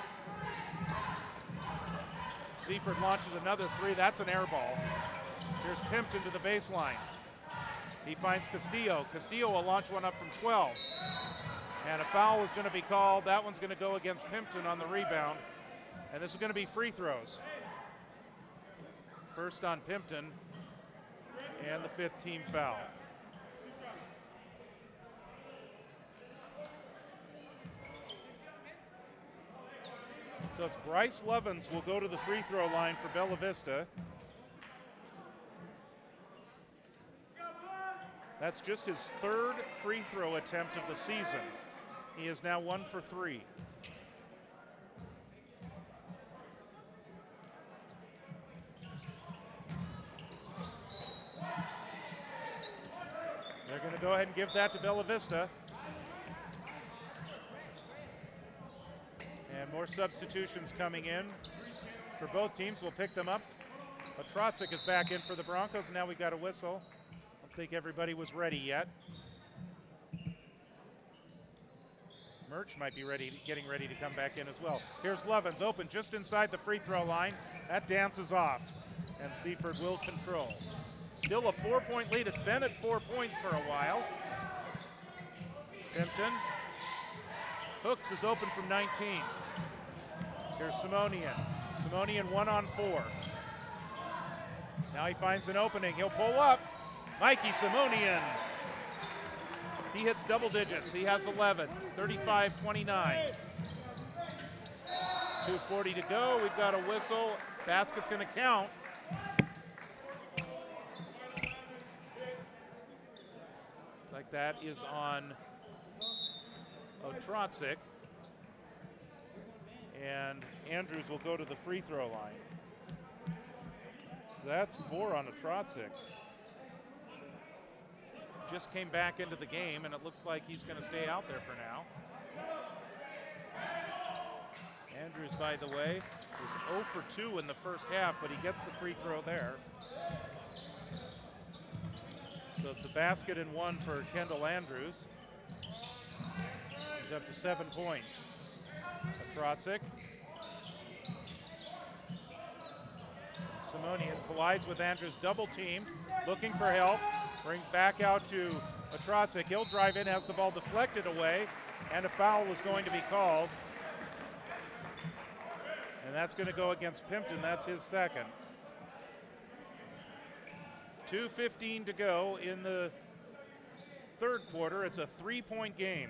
Seaford launches another 3. That's an air ball. Here's Pimpton to the baseline. He finds Castillo. Castillo will launch one up from 12. And a foul is going to be called. That one's going to go against Pimpton on the rebound. And this is going to be free throws. First on Pimpton, and the 5th team foul. So it's Bryce Lovins will go to the free throw line for Bella Vista. That's just his third free throw attempt of the season. He is now 1 for 3. They're going to go ahead and give that to Bella Vista. And more substitutions coming in for both teams. We'll pick them up. Trotzik is back in for the Broncos, and now we got a whistle. I don't think everybody was ready yet. Murch might be getting ready to come back in as well. Here's Lovins open just inside the free throw line. That dances off, and Seaford will control. Still a 4-point lead. It's been at 4 points for a while. Pimpton. Hooks is open from 19. Here's Simonian. Simonian 1-on-4. Now he finds an opening. He'll pull up. Mikey Simonian. He hits double digits. He has 11, 35-29. 2:40 to go. We've got a whistle. Basket's going to count. Looks like that is on Trotzik. And Andrews will go to the free throw line. That's 4 on Trotzik. Just came back into the game, and it looks like he's going to stay out there for now. Andrews, by the way, was 0 for 2 in the first half, but he gets the free throw there. So it's a basket and 1 for Kendall Andrews. He's up to 7 points. Trotzik. Simonian collides with Andrews, double teamed, looking for help. Brings back out to Trotzik. He'll drive in, has the ball deflected away, and a foul is going to be called. And that's going to go against Pimpton. That's his second. 2:15 to go in the third quarter. It's a 3-point game.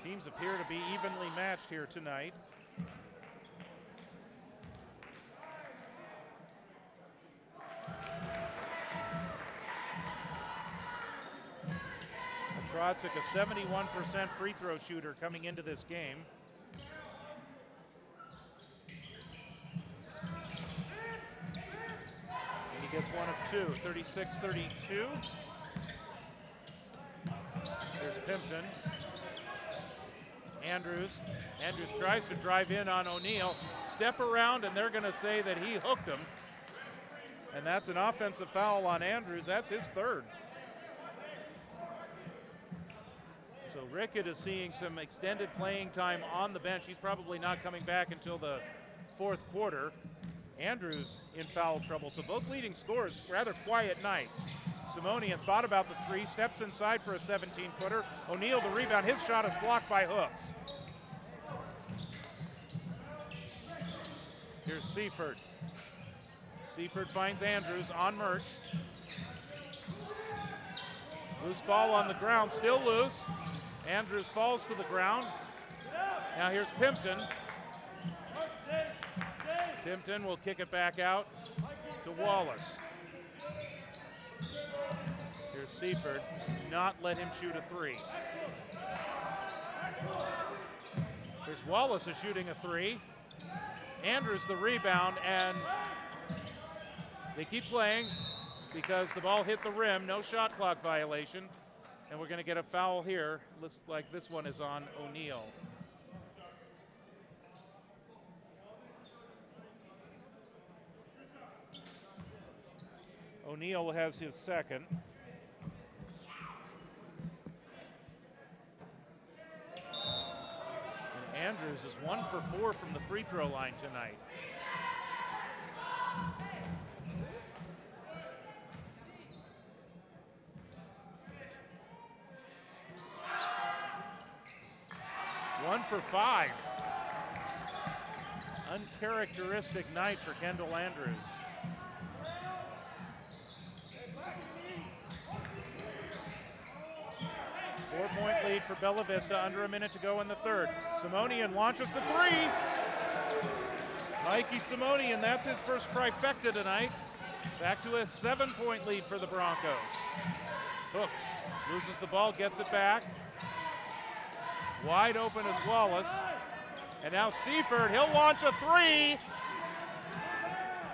Teams appear to be evenly matched here tonight. Trotzik, a 71% free throw shooter coming into this game. And he gets 1 of 2, 36-32. There's Pimpton. Andrews tries to drive in on O'Neill. Step around, and they're going to say that he hooked him. And that's an offensive foul on Andrews. That's his third. So Rickett is seeing some extended playing time on the bench. He's probably not coming back until the fourth quarter. Andrews in foul trouble. So both leading scorers, rather quiet night. Simonian thought about the 3, steps inside for a 17-footer. O'Neill the rebound. His shot is blocked by Hooks. Here's Seaford. Seaford finds Andrews on Murch. Loose ball on the ground, still loose. Andrews falls to the ground. Now here's Pimpton. Pimpton will kick it back out to Wallace. Here's Seaford. Do not let him shoot a 3. Here's Wallace is shooting a 3. Andrews the rebound, and they keep playing because the ball hit the rim. No shot clock violation. And we're going to get a foul here. Looks like this one is on O'Neill. O'Neill has his second. And Andrews is 1 for 4 from the free throw line tonight. One for 5. Uncharacteristic night for Kendall Andrews. 4-point lead for Bella Vista, under a minute to go in the third. Simonian launches the three. Mikey Simonian, that's his first trifecta tonight. Back to a 7-point lead for the Broncos. Hooks, loses the ball, gets it back. Wide open is Wallace. And now Seaford, he'll launch a three.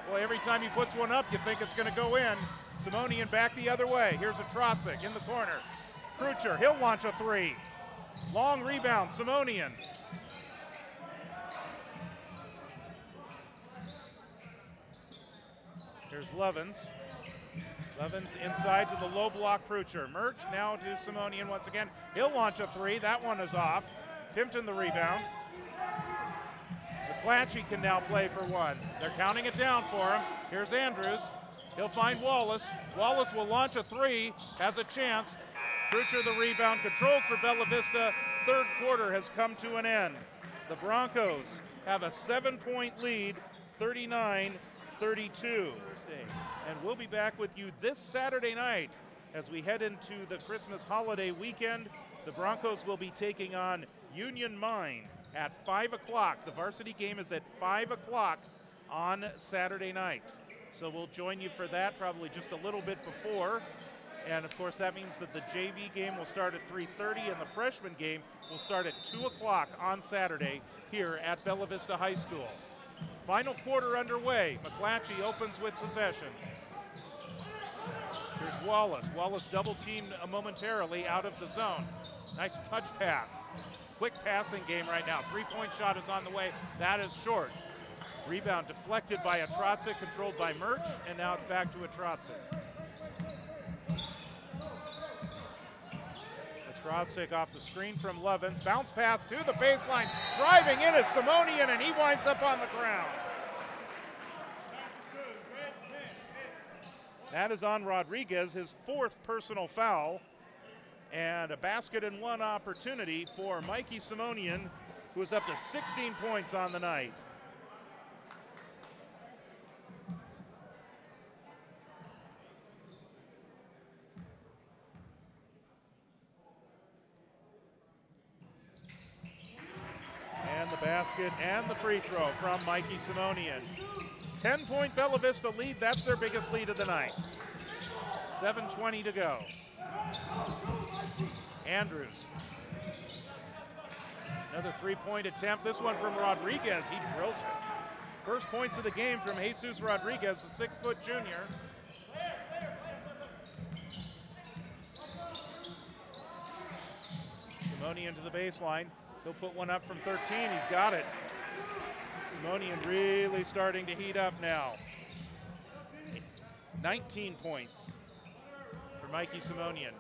Boy, every time he puts one up, you think it's going to go in. Simonian back the other way. Here's a Trotzik in the corner. Krucher, he'll launch a three. Long rebound, Simonian. Here's Levens. Levens inside to the low block Krucher. Murch now to Simonian once again. He'll launch a three. That one is off. Timpton the rebound. McClatchy can now play for one. They're counting it down for him. Here's Andrews. He'll find Wallace. Wallace will launch a three, has a chance. Krucher the rebound, controls for Bella Vista. Third quarter has come to an end. The Broncos have a 7-point lead, 39-32. And we'll be back with you this Saturday night as we head into the Christmas holiday weekend. The Broncos will be taking on Union Mine at 5 o'clock. The varsity game is at 5 o'clock on Saturday night. So we'll join you for that probably just a little bit before. And of course that means that the JV game will start at 3:30 and the freshman game will start at 2 o'clock on Saturday here at Bella Vista High School. Final quarter underway. McClatchy opens with possession. Here's Wallace. Wallace double teamed momentarily out of the zone. Nice touch pass. Quick passing game right now. 3-point shot is on the way. That is short. Rebound deflected by a Trotzik, controlled by Murch, and now it's back to a Trotzik. A Trotzik off the screen from Levens. Bounce pass to the baseline. Driving in is Simonian, and he winds up on the ground. That is on Rodriguez, his 4th personal foul. And a basket and one opportunity for Mikey Simonian, who is up to 16 points on the night. And the basket and the free throw from Mikey Simonian. 10-point Bella Vista lead, that's their biggest lead of the night. 7:20 to go. Andrews. Another 3-point attempt, this one from Rodriguez, he drills it. First points of the game from Jesus Rodriguez, a 6-foot junior. Simonian to the baseline. He'll put one up from 13, he's got it. Simonian really starting to heat up now. 19 points for Mikey Simonian.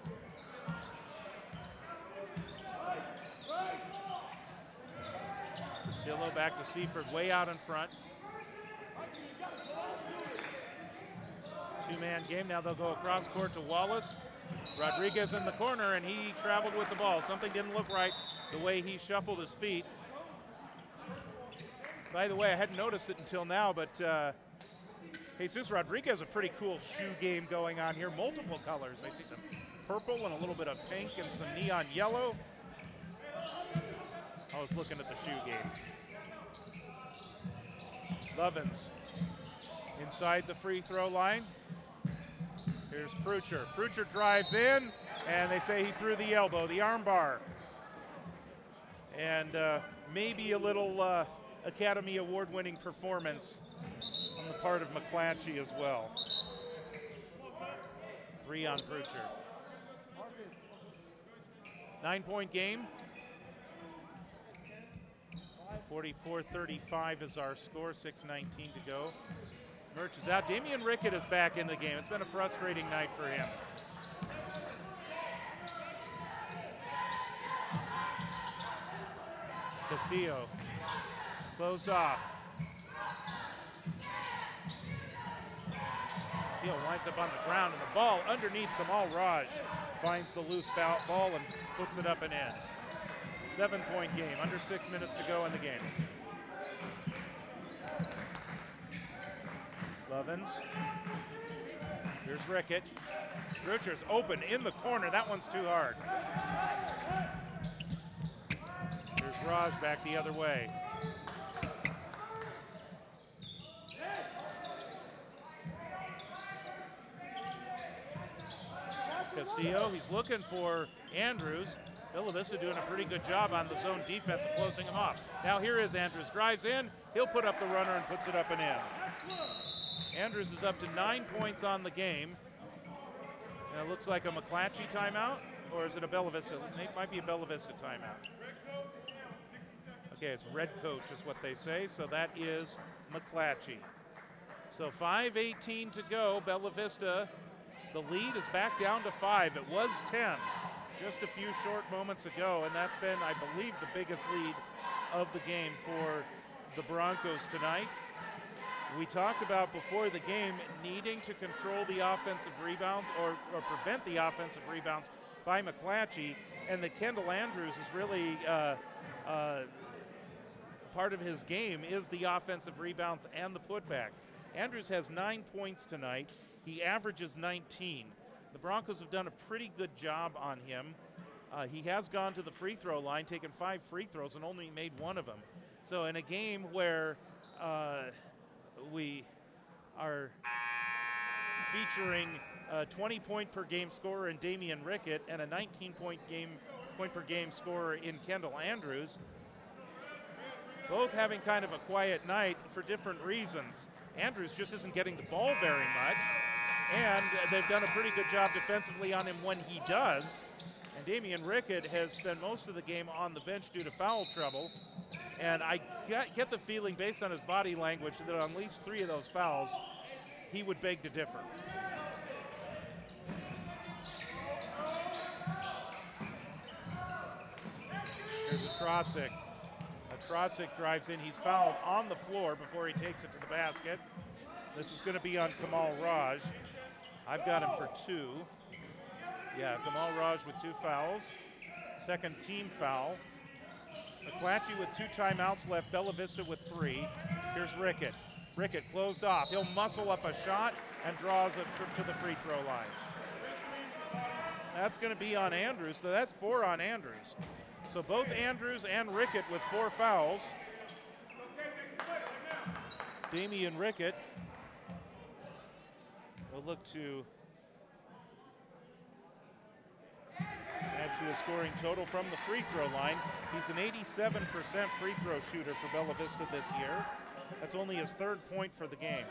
Castillo back to Seaford, way out in front. Two-man game, now they'll go across court to Wallace. Rodriguez in the corner, and he traveled with the ball. Something didn't look right the way he shuffled his feet. By the way, I hadn't noticed it until now, but Jesus Rodriguez, a pretty cool shoe game going on here. Multiple colors. I see some purple and a little bit of pink and some neon yellow. I was looking at the shoe game. Levens inside the free throw line. Here's Krucher. Krucher drives in, and they say he threw the elbow, the arm bar. And maybe a little Academy Award-winning performance on the part of McClatchy as well. 3 on Krucher. 9-point game. 44-35 is our score, 6:19 to go. Murch is out. Damian Rickett is back in the game. It's been a frustrating night for him. Castillo closed off. Castillo winds up on the ground, and the ball underneath Kamal Raj finds the loose ball and puts it up and in. 7-point game, under 6 minutes to go in the game. Levens Here's Rickett. Richards open in the corner. That one's too hard. Here's Raj back the other way. Castillo, he's looking for Andrews. Bella Vista doing a pretty good job on the zone defense of closing him off. Now here is Andrews, drives in, he'll put up the runner and puts it up and in. Andrews is up to 9 points on the game. And it looks like a McClatchy timeout, or is it a Bella Vista? It might be a Bella Vista timeout. Okay, it's red coach is what they say, so that is McClatchy. So 5:18 to go, Bella Vista. The lead is back down to 5. It was 10 just a few short moments ago, and that's been, I believe, the biggest lead of the game for the Broncos tonight. We talked about before the game needing to control the offensive rebounds or prevent the offensive rebounds by McClatchy, and that Kendall Andrews is really part of his game is the offensive rebounds and the putbacks. Andrews has 9 points tonight. He averages 19. The Broncos have done a pretty good job on him. He has gone to the free throw line, taken 5 free throws, and only made 1 of them. So in a game where we are featuring a 20-point per game scorer in Damian Rickett and a 19-point per game scorer in Kendall Andrews, both having kind of a quiet night for different reasons. Andrews just isn't getting the ball very much, and they've done a pretty good job defensively on him when he does. And Damian Rickett has spent most of the game on the bench due to foul trouble. And I get the feeling, based on his body language, that on at least 3 of those fouls, he would beg to differ. Here's a Trotzik. Trotzik drives in. He's fouled on the floor before he takes it to the basket. This is going to be on Kamal Raj. I've got him for 2. Yeah, Kamal Raj with 2 fouls. Second team foul. McClatchy with 2 timeouts left. Bella Vista with 3. Here's Rickett. Rickett closed off. He'll muscle up a shot and draws a trip to the free throw line. That's going to be on Andrews. So that's 4 on Andrews. So both Andrews and Rickett with 4 fouls. Damian Rickett will look to add to his scoring total from the free throw line. He's an 87% free throw shooter for Bella Vista this year. That's only his 3rd point for the game.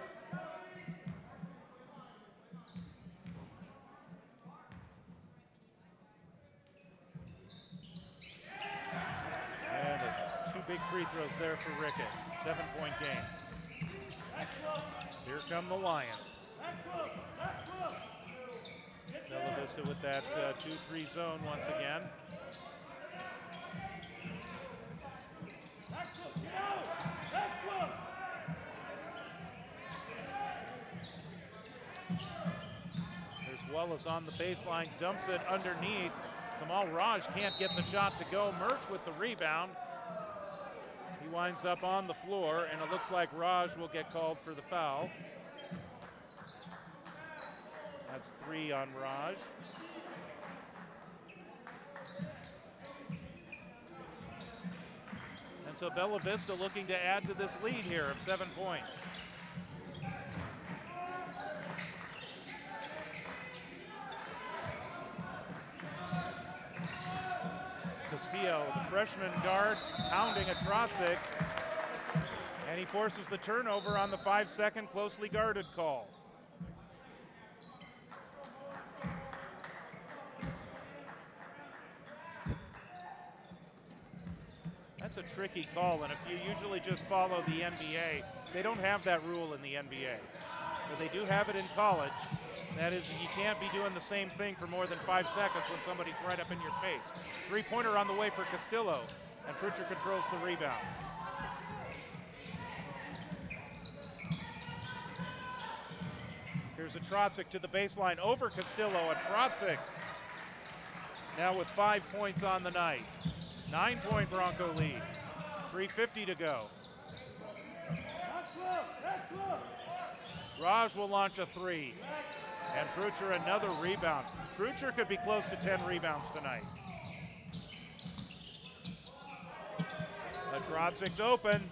And 2 big free throws there for Rickett. 7-point game. Here come the Lions. Bella Vista with that 2-3 zone once again. There's Wallace on the baseline, dumps it underneath. Kamal Raj can't get the shot to go. Mertz with the rebound. He winds up on the floor, and it looks like Raj will get called for the foul. That's 3 on Raj. And so Bella Vista looking to add to this lead here of 7 points. Castillo, the freshman guard, pounding at Trotzik. And he forces the turnover on the 5-second closely guarded call. That's a tricky call, and if you usually just follow the NBA, they don't have that rule in the NBA. But they do have it in college. That is, you can't be doing the same thing for more than 5 seconds when somebody's right up in your face. 3-pointer on the way for Castillo, and Pritchard controls the rebound. Here's a Trotzik to the baseline over Castillo, and Trotzik now with 5 points on the night. 9-point Bronco lead. 3:50 to go. Raj will launch a 3. And Prucher another rebound. Prucher could be close to 10 rebounds tonight. Trodzik's open.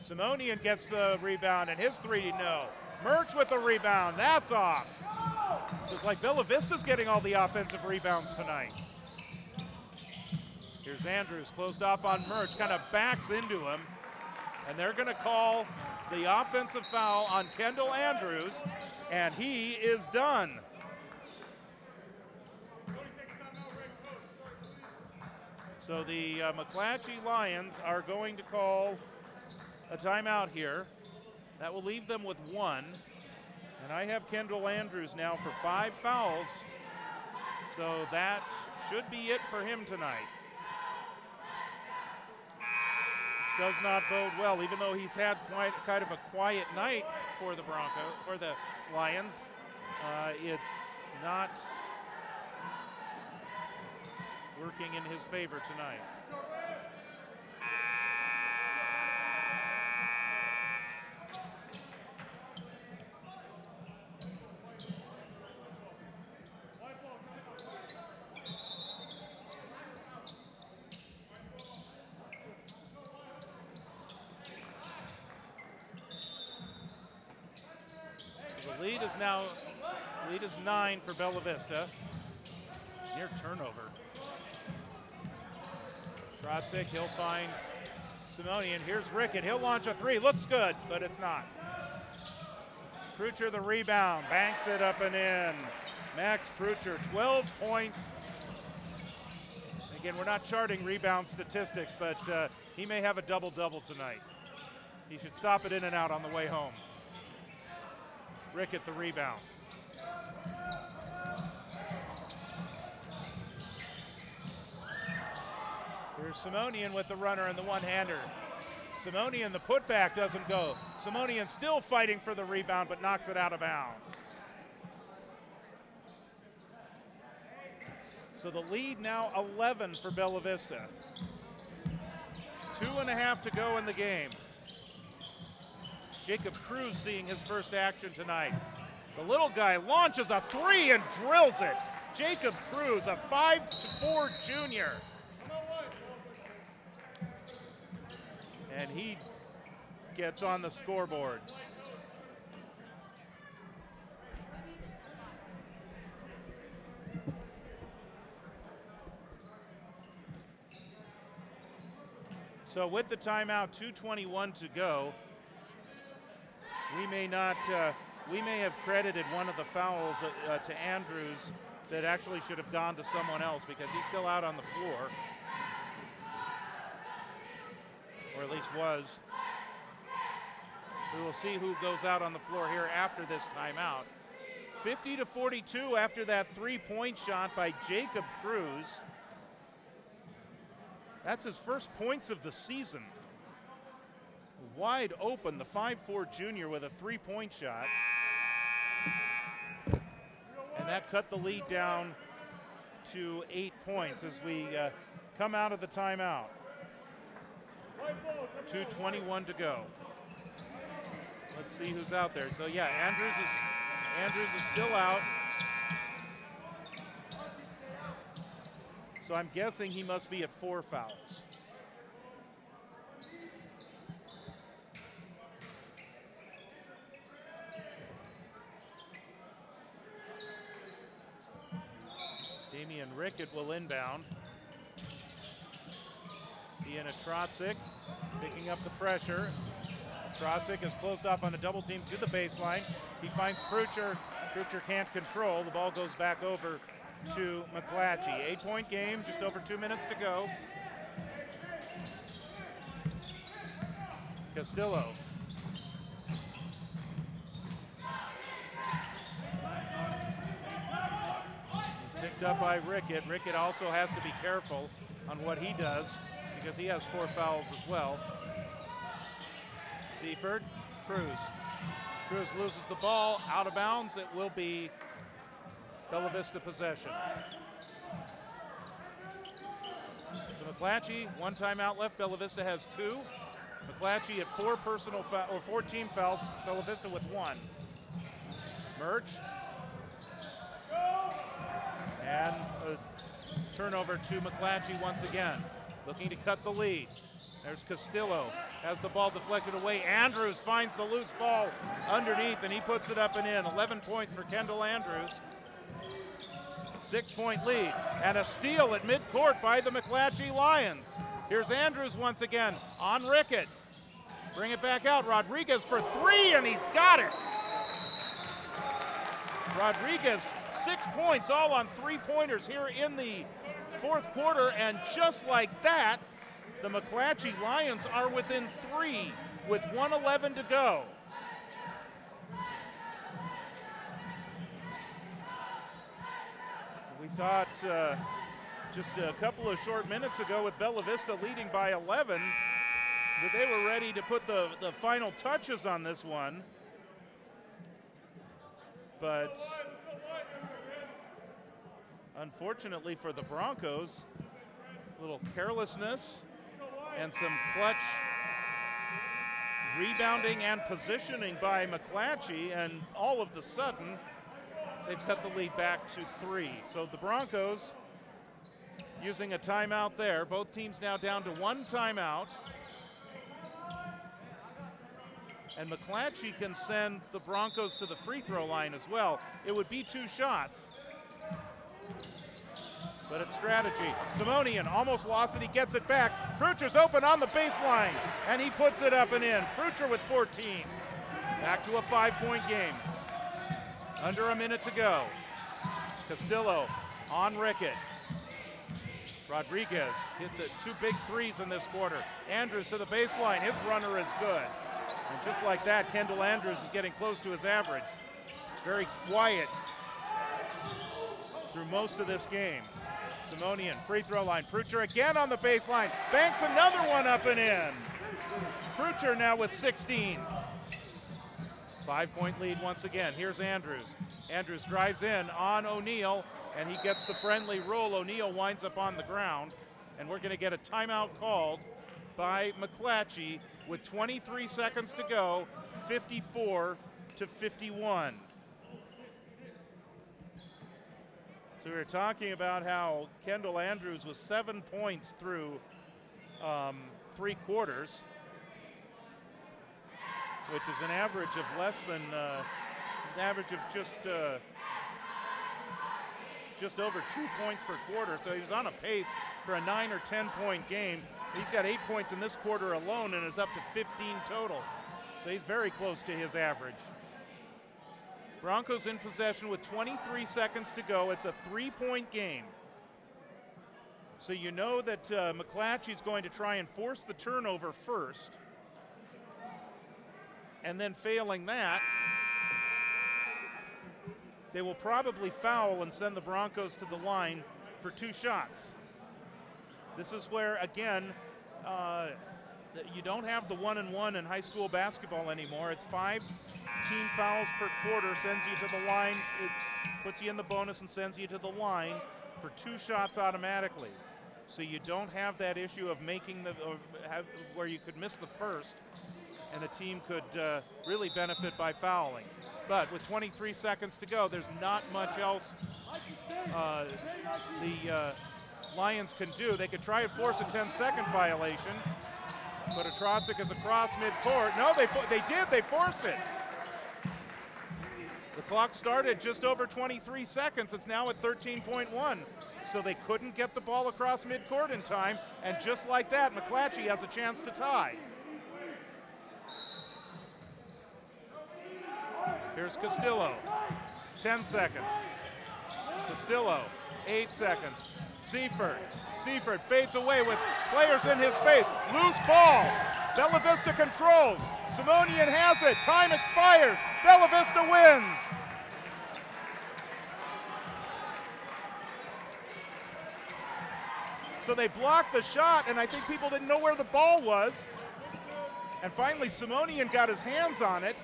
Simonian gets the rebound, and his 3, no. Mertz with the rebound, that's off. It's like Bella Vista's getting all the offensive rebounds tonight. Here's Andrews, closed off on Mertz, kind of backs into him. And they're gonna call the offensive foul on Kendall Andrews, and he is done. So the McClatchy Lions are going to call a timeout here. That will leave them with 1. And I have Kendall Andrews now for 5 fouls. So that should be it for him tonight. Which does not bode well, even though he's had kind of a quiet night for the Lions. It's not working in his favor tonight. The lead is 9 for Bella Vista. Near turnover. Trotzik, he'll find Simonian. Here's Rickett, he'll launch a 3. Looks good, but it's not. Prucher the rebound, banks it up and in. Max Prucher, 12 points. Again, we're not charting rebound statistics, but he may have a double-double tonight. He should stop it in and out on the way home. Rickett the rebound. Here's Simonian with the runner and the one-hander. Simonian, the putback doesn't go. Simonian still fighting for the rebound, but knocks it out of bounds. So the lead now 11 for Bella Vista. 2.5 to go in the game. Jacob Cruz seeing his first action tonight. The little guy launches a 3 and drills it. Jacob Cruz, a 5'4" junior. And he gets on the scoreboard. So with the timeout, 2:21 to go, we may have credited one of the fouls to Andrews that actually should have gone to someone else because he's still out on the floor. Or at least was. We will see who goes out on the floor here after this timeout. 50-42 after that 3-point shot by Jacob Cruz. That's his first points of the season. Wide open, the 5'4" junior with a 3-point shot. And that cut the lead down to 8 points as we come out of the timeout. 2:21 to go. Let's see who's out there. So yeah, Andrews is still out. So I'm guessing he must be at 4 fouls. Damian Rickett will inbound. Deanna Trotzik picking up the pressure. Trotzik is closed off on a double team to the baseline. He finds Prucher. Prucher can't control. The ball goes back over to McClatchy. 8-point game, just over 2 minutes to go. Castillo. Picked up by Rickett. Rickett also has to be careful on what he does because he has 4 fouls as well. Seifert, Cruz. Cruz loses the ball, out of bounds. It will be Bella Vista possession. So McClatchy, 1 timeout left. Bella Vista has 2. McClatchy at 4 personal or 4 team fouls, Bella Vista with 1. Murch. And a turnover to McClatchy once again, looking to cut the lead. There's Castillo, has the ball deflected away. Andrews finds the loose ball underneath, and he puts it up and in. 11 points for Kendall Andrews. 6-point lead, and a steal at midcourt by the McClatchy Lions. Here's Andrews once again on Rickett. Bring it back out, Rodriguez for 3, and he's got it. Rodriguez, 6 points, all on 3-pointers here in the 4th quarter, and just like that, the McClatchy Lions are within 3 with 1:11 to go. We thought just a couple of short minutes ago with Bella Vista leading by 11 that they were ready to put the final touches on this one. But unfortunately for the Broncos, a little carelessness and some clutch rebounding and positioning by McClatchy, and all of a sudden they've cut the lead back to 3. So the Broncos using a timeout there. Both teams now down to 1 timeout. And McClatchy can send the Broncos to the free throw line as well. It would be 2 shots, but it's strategy. Simonian almost lost it, he gets it back. Prucher's open on the baseline, and he puts it up and in. Prucher with 14. Back to a 5-point game. Under a minute to go. Castillo on Rickett. Rodriguez hit the 2 big threes in this quarter. Andrews to the baseline, his runner is good. And just like that, Kendall Andrews is getting close to his average. Very quiet through most of this game. Simonian, free throw line. Prucher again on the baseline. Banks another one up and in. Prucher now with 16. 5-point lead once again. Here's Andrews. Andrews drives in on O'Neal, and he gets the friendly roll. O'Neal winds up on the ground, and we're going to get a timeout called by McClatchy with 23 seconds to go, 54-51. So we were talking about how Kendall Andrews was 7 points through 3 quarters, which is an average of less than, an average of just over 2 points per quarter. So he was on a pace for a 9 or 10 point game. He's got 8 points in this quarter alone and is up to 15 total. So he's very close to his average. Broncos in possession with 23 seconds to go. It's a 3-point game. So you know that McClatchy's going to try and force the turnover first. And then failing that, they will probably foul and send the Broncos to the line for 2 shots. This is where, again, you don't have the 1-and-1 in high school basketball anymore. It's 5 team fouls per quarter, sends you to the line. It puts you in the bonus and sends you to the line for 2 shots automatically. So you don't have that issue of making where you could miss the first and a team could really benefit by fouling. But with 23 seconds to go, there's not much else the Lions can do. They could try and force a 10-second violation, but Atrosic is across midcourt. No, they did. They forced it. The clock started just over 23 seconds. It's now at 13.1. So they couldn't get the ball across midcourt in time, and just like that, McClatchy has a chance to tie. Here's Castillo, 10 seconds. Castillo, 8 seconds. Seifert fades away with players in his face. Loose ball. Bella Vista controls. Simonian has it. Time expires. Bella Vista wins. So they blocked the shot, and I think people didn't know where the ball was. And finally, Simonian got his hands on it.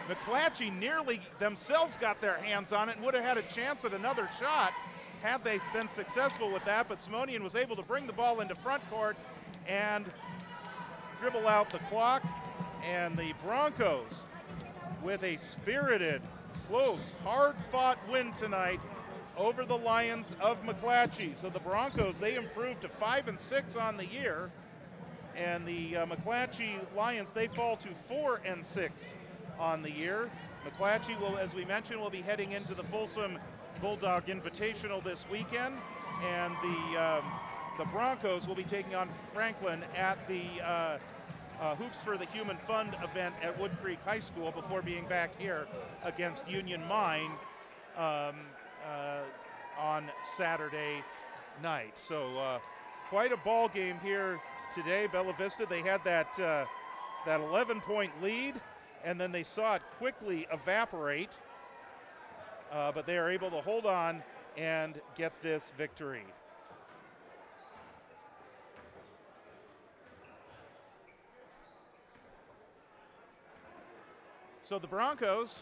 McClatchy nearly themselves got their hands on it and would have had a chance at another shot had they been successful with that, but Simonian was able to bring the ball into front court and dribble out the clock, and the Broncos with a spirited, close, hard-fought win tonight over the Lions of McClatchy. So the Broncos, they improved to 5-6 on the year, and the McClatchy Lions, they fall to 4-6 on the year. McClatchy will, as we mentioned, will be heading into the Folsom Bulldog Invitational this weekend, and the Broncos will be taking on Franklin at the Hoops for the Human Fund event at Wood Creek High School before being back here against Union Mine on Saturday night. So quite a ball game here today. Bella Vista, they had that 11-point lead, and then they saw it quickly evaporate, but they are able to hold on and get this victory. So the Broncos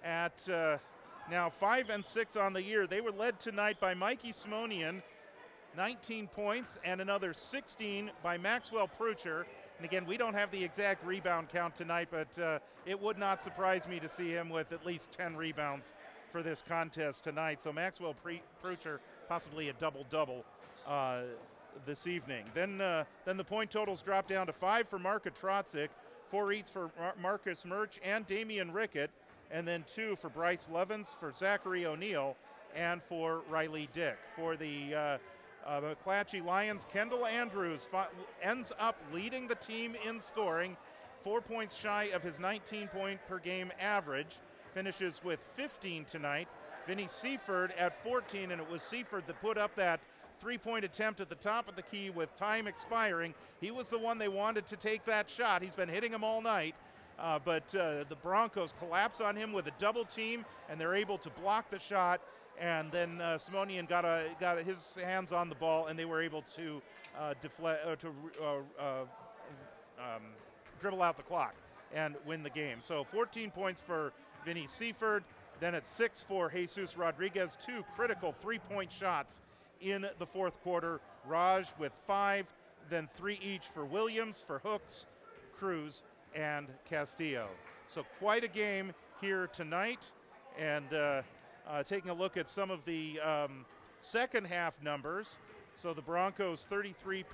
at now 5-6 on the year. They were led tonight by Mikey Simonian, 19 points, and another 16 by Maxwell Prucher. And again, we don't have the exact rebound count tonight, but it would not surprise me to see him with at least 10 rebounds for this contest tonight. So Maxwell Prucher, possibly a double-double this evening. Then the point totals drop down to 5 for Marka Trotzik, 4 each for Marcus Murch and Damian Rickett, and then 2 for Bryce Levins, for Zachary O'Neill, and for Riley Dick. For the McClatchy Lions, Kendall Andrews ends up leading the team in scoring, 4 points shy of his 19-point-per-game average, finishes with 15 tonight. Vinny Seaford at 14, and it was Seaford that put up that 3-point attempt at the top of the key with time expiring. He was the one they wanted to take that shot. He's been hitting them all night, but the Broncos collapse on him with a double team, and they're able to block the shot. And then Simonian got his hands on the ball, and they were able to dribble out the clock and win the game. So 14 points for Vinny Seaford. Then at 6 for Jesus Rodriguez, 2 critical 3-point shots in the fourth quarter. Raj with 5, then 3 each for Williams, for Hooks, Cruz, and Castillo. So quite a game here tonight. And taking a look at some of the second half numbers. So the Broncos McClatchy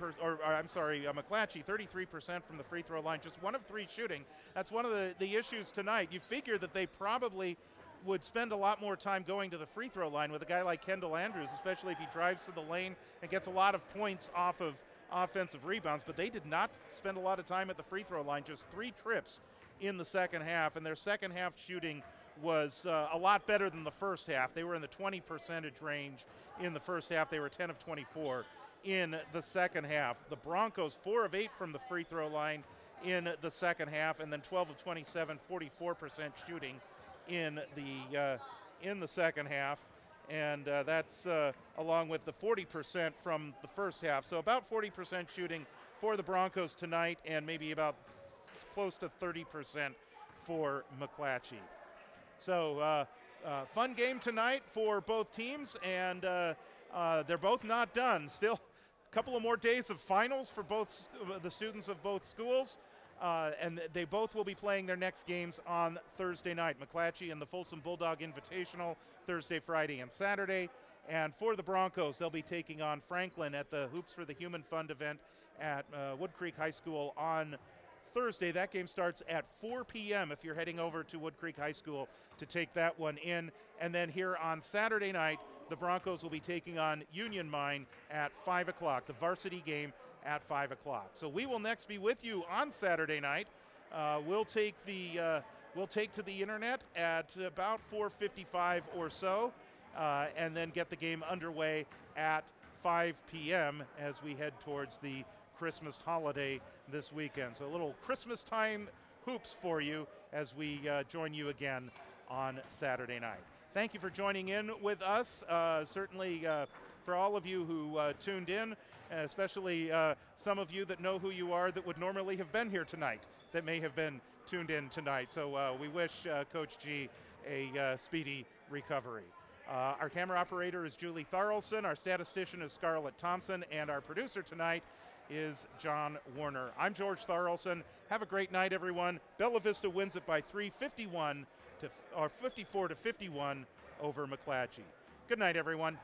33% from the free throw line, just 1 of 3 shooting. That's one of the issues tonight. You figure that they probably would spend a lot more time going to the free throw line with a guy like Kendall Andrews, especially if he drives to the lane and gets a lot of points off of offensive rebounds, but they did not spend a lot of time at the free throw line, just 3 trips in the second half, and their second half shooting was a lot better than the first half. They were in the 20% range in the first half. They were 10 of 24 in the second half. The Broncos 4 of 8 from the free throw line in the second half, and then 12 of 27, 44% shooting in the second half, and that's along with the 40% from the first half. So about 40% shooting for the Broncos tonight, and maybe about close to 30% for McClatchy. So fun game tonight for both teams, and they're both not done. Still a couple of more days of finals for both the students of both schools, and they both will be playing their next games on Thursday night. McClatchy and the Folsom Bulldog Invitational Thursday, Friday, and Saturday. And for the Broncos, they'll be taking on Franklin at the Hoops for the Human Fund event at Wood Creek High School on Thursday. That game starts at 4 p.m. if you're heading over to Wood Creek High School to take that one in. And then here on Saturday night, the Broncos will be taking on Union Mine at 5 o'clock, the varsity game at 5 o'clock. So we will next be with you on Saturday night. We'll take to the internet at about 4:55 or so, and then get the game underway at 5 p.m. as we head towards the Christmas holiday this weekend. So a little Christmas time hoops for you as we join you again on Saturday night. Thank you for joining in with us. Certainly for all of you who tuned in, especially some of you that know who you are that would normally have been here tonight, that may have been tuned in tonight. So we wish Coach G a speedy recovery. Our camera operator is Julie Tharlson, our statistician is Scarlett Thompson, and our producer tonight is John Warner. I'm George Tharlson. Have a great night, everyone. Bella Vista wins it by 54 to 51 over McClatchy. Good night, everyone.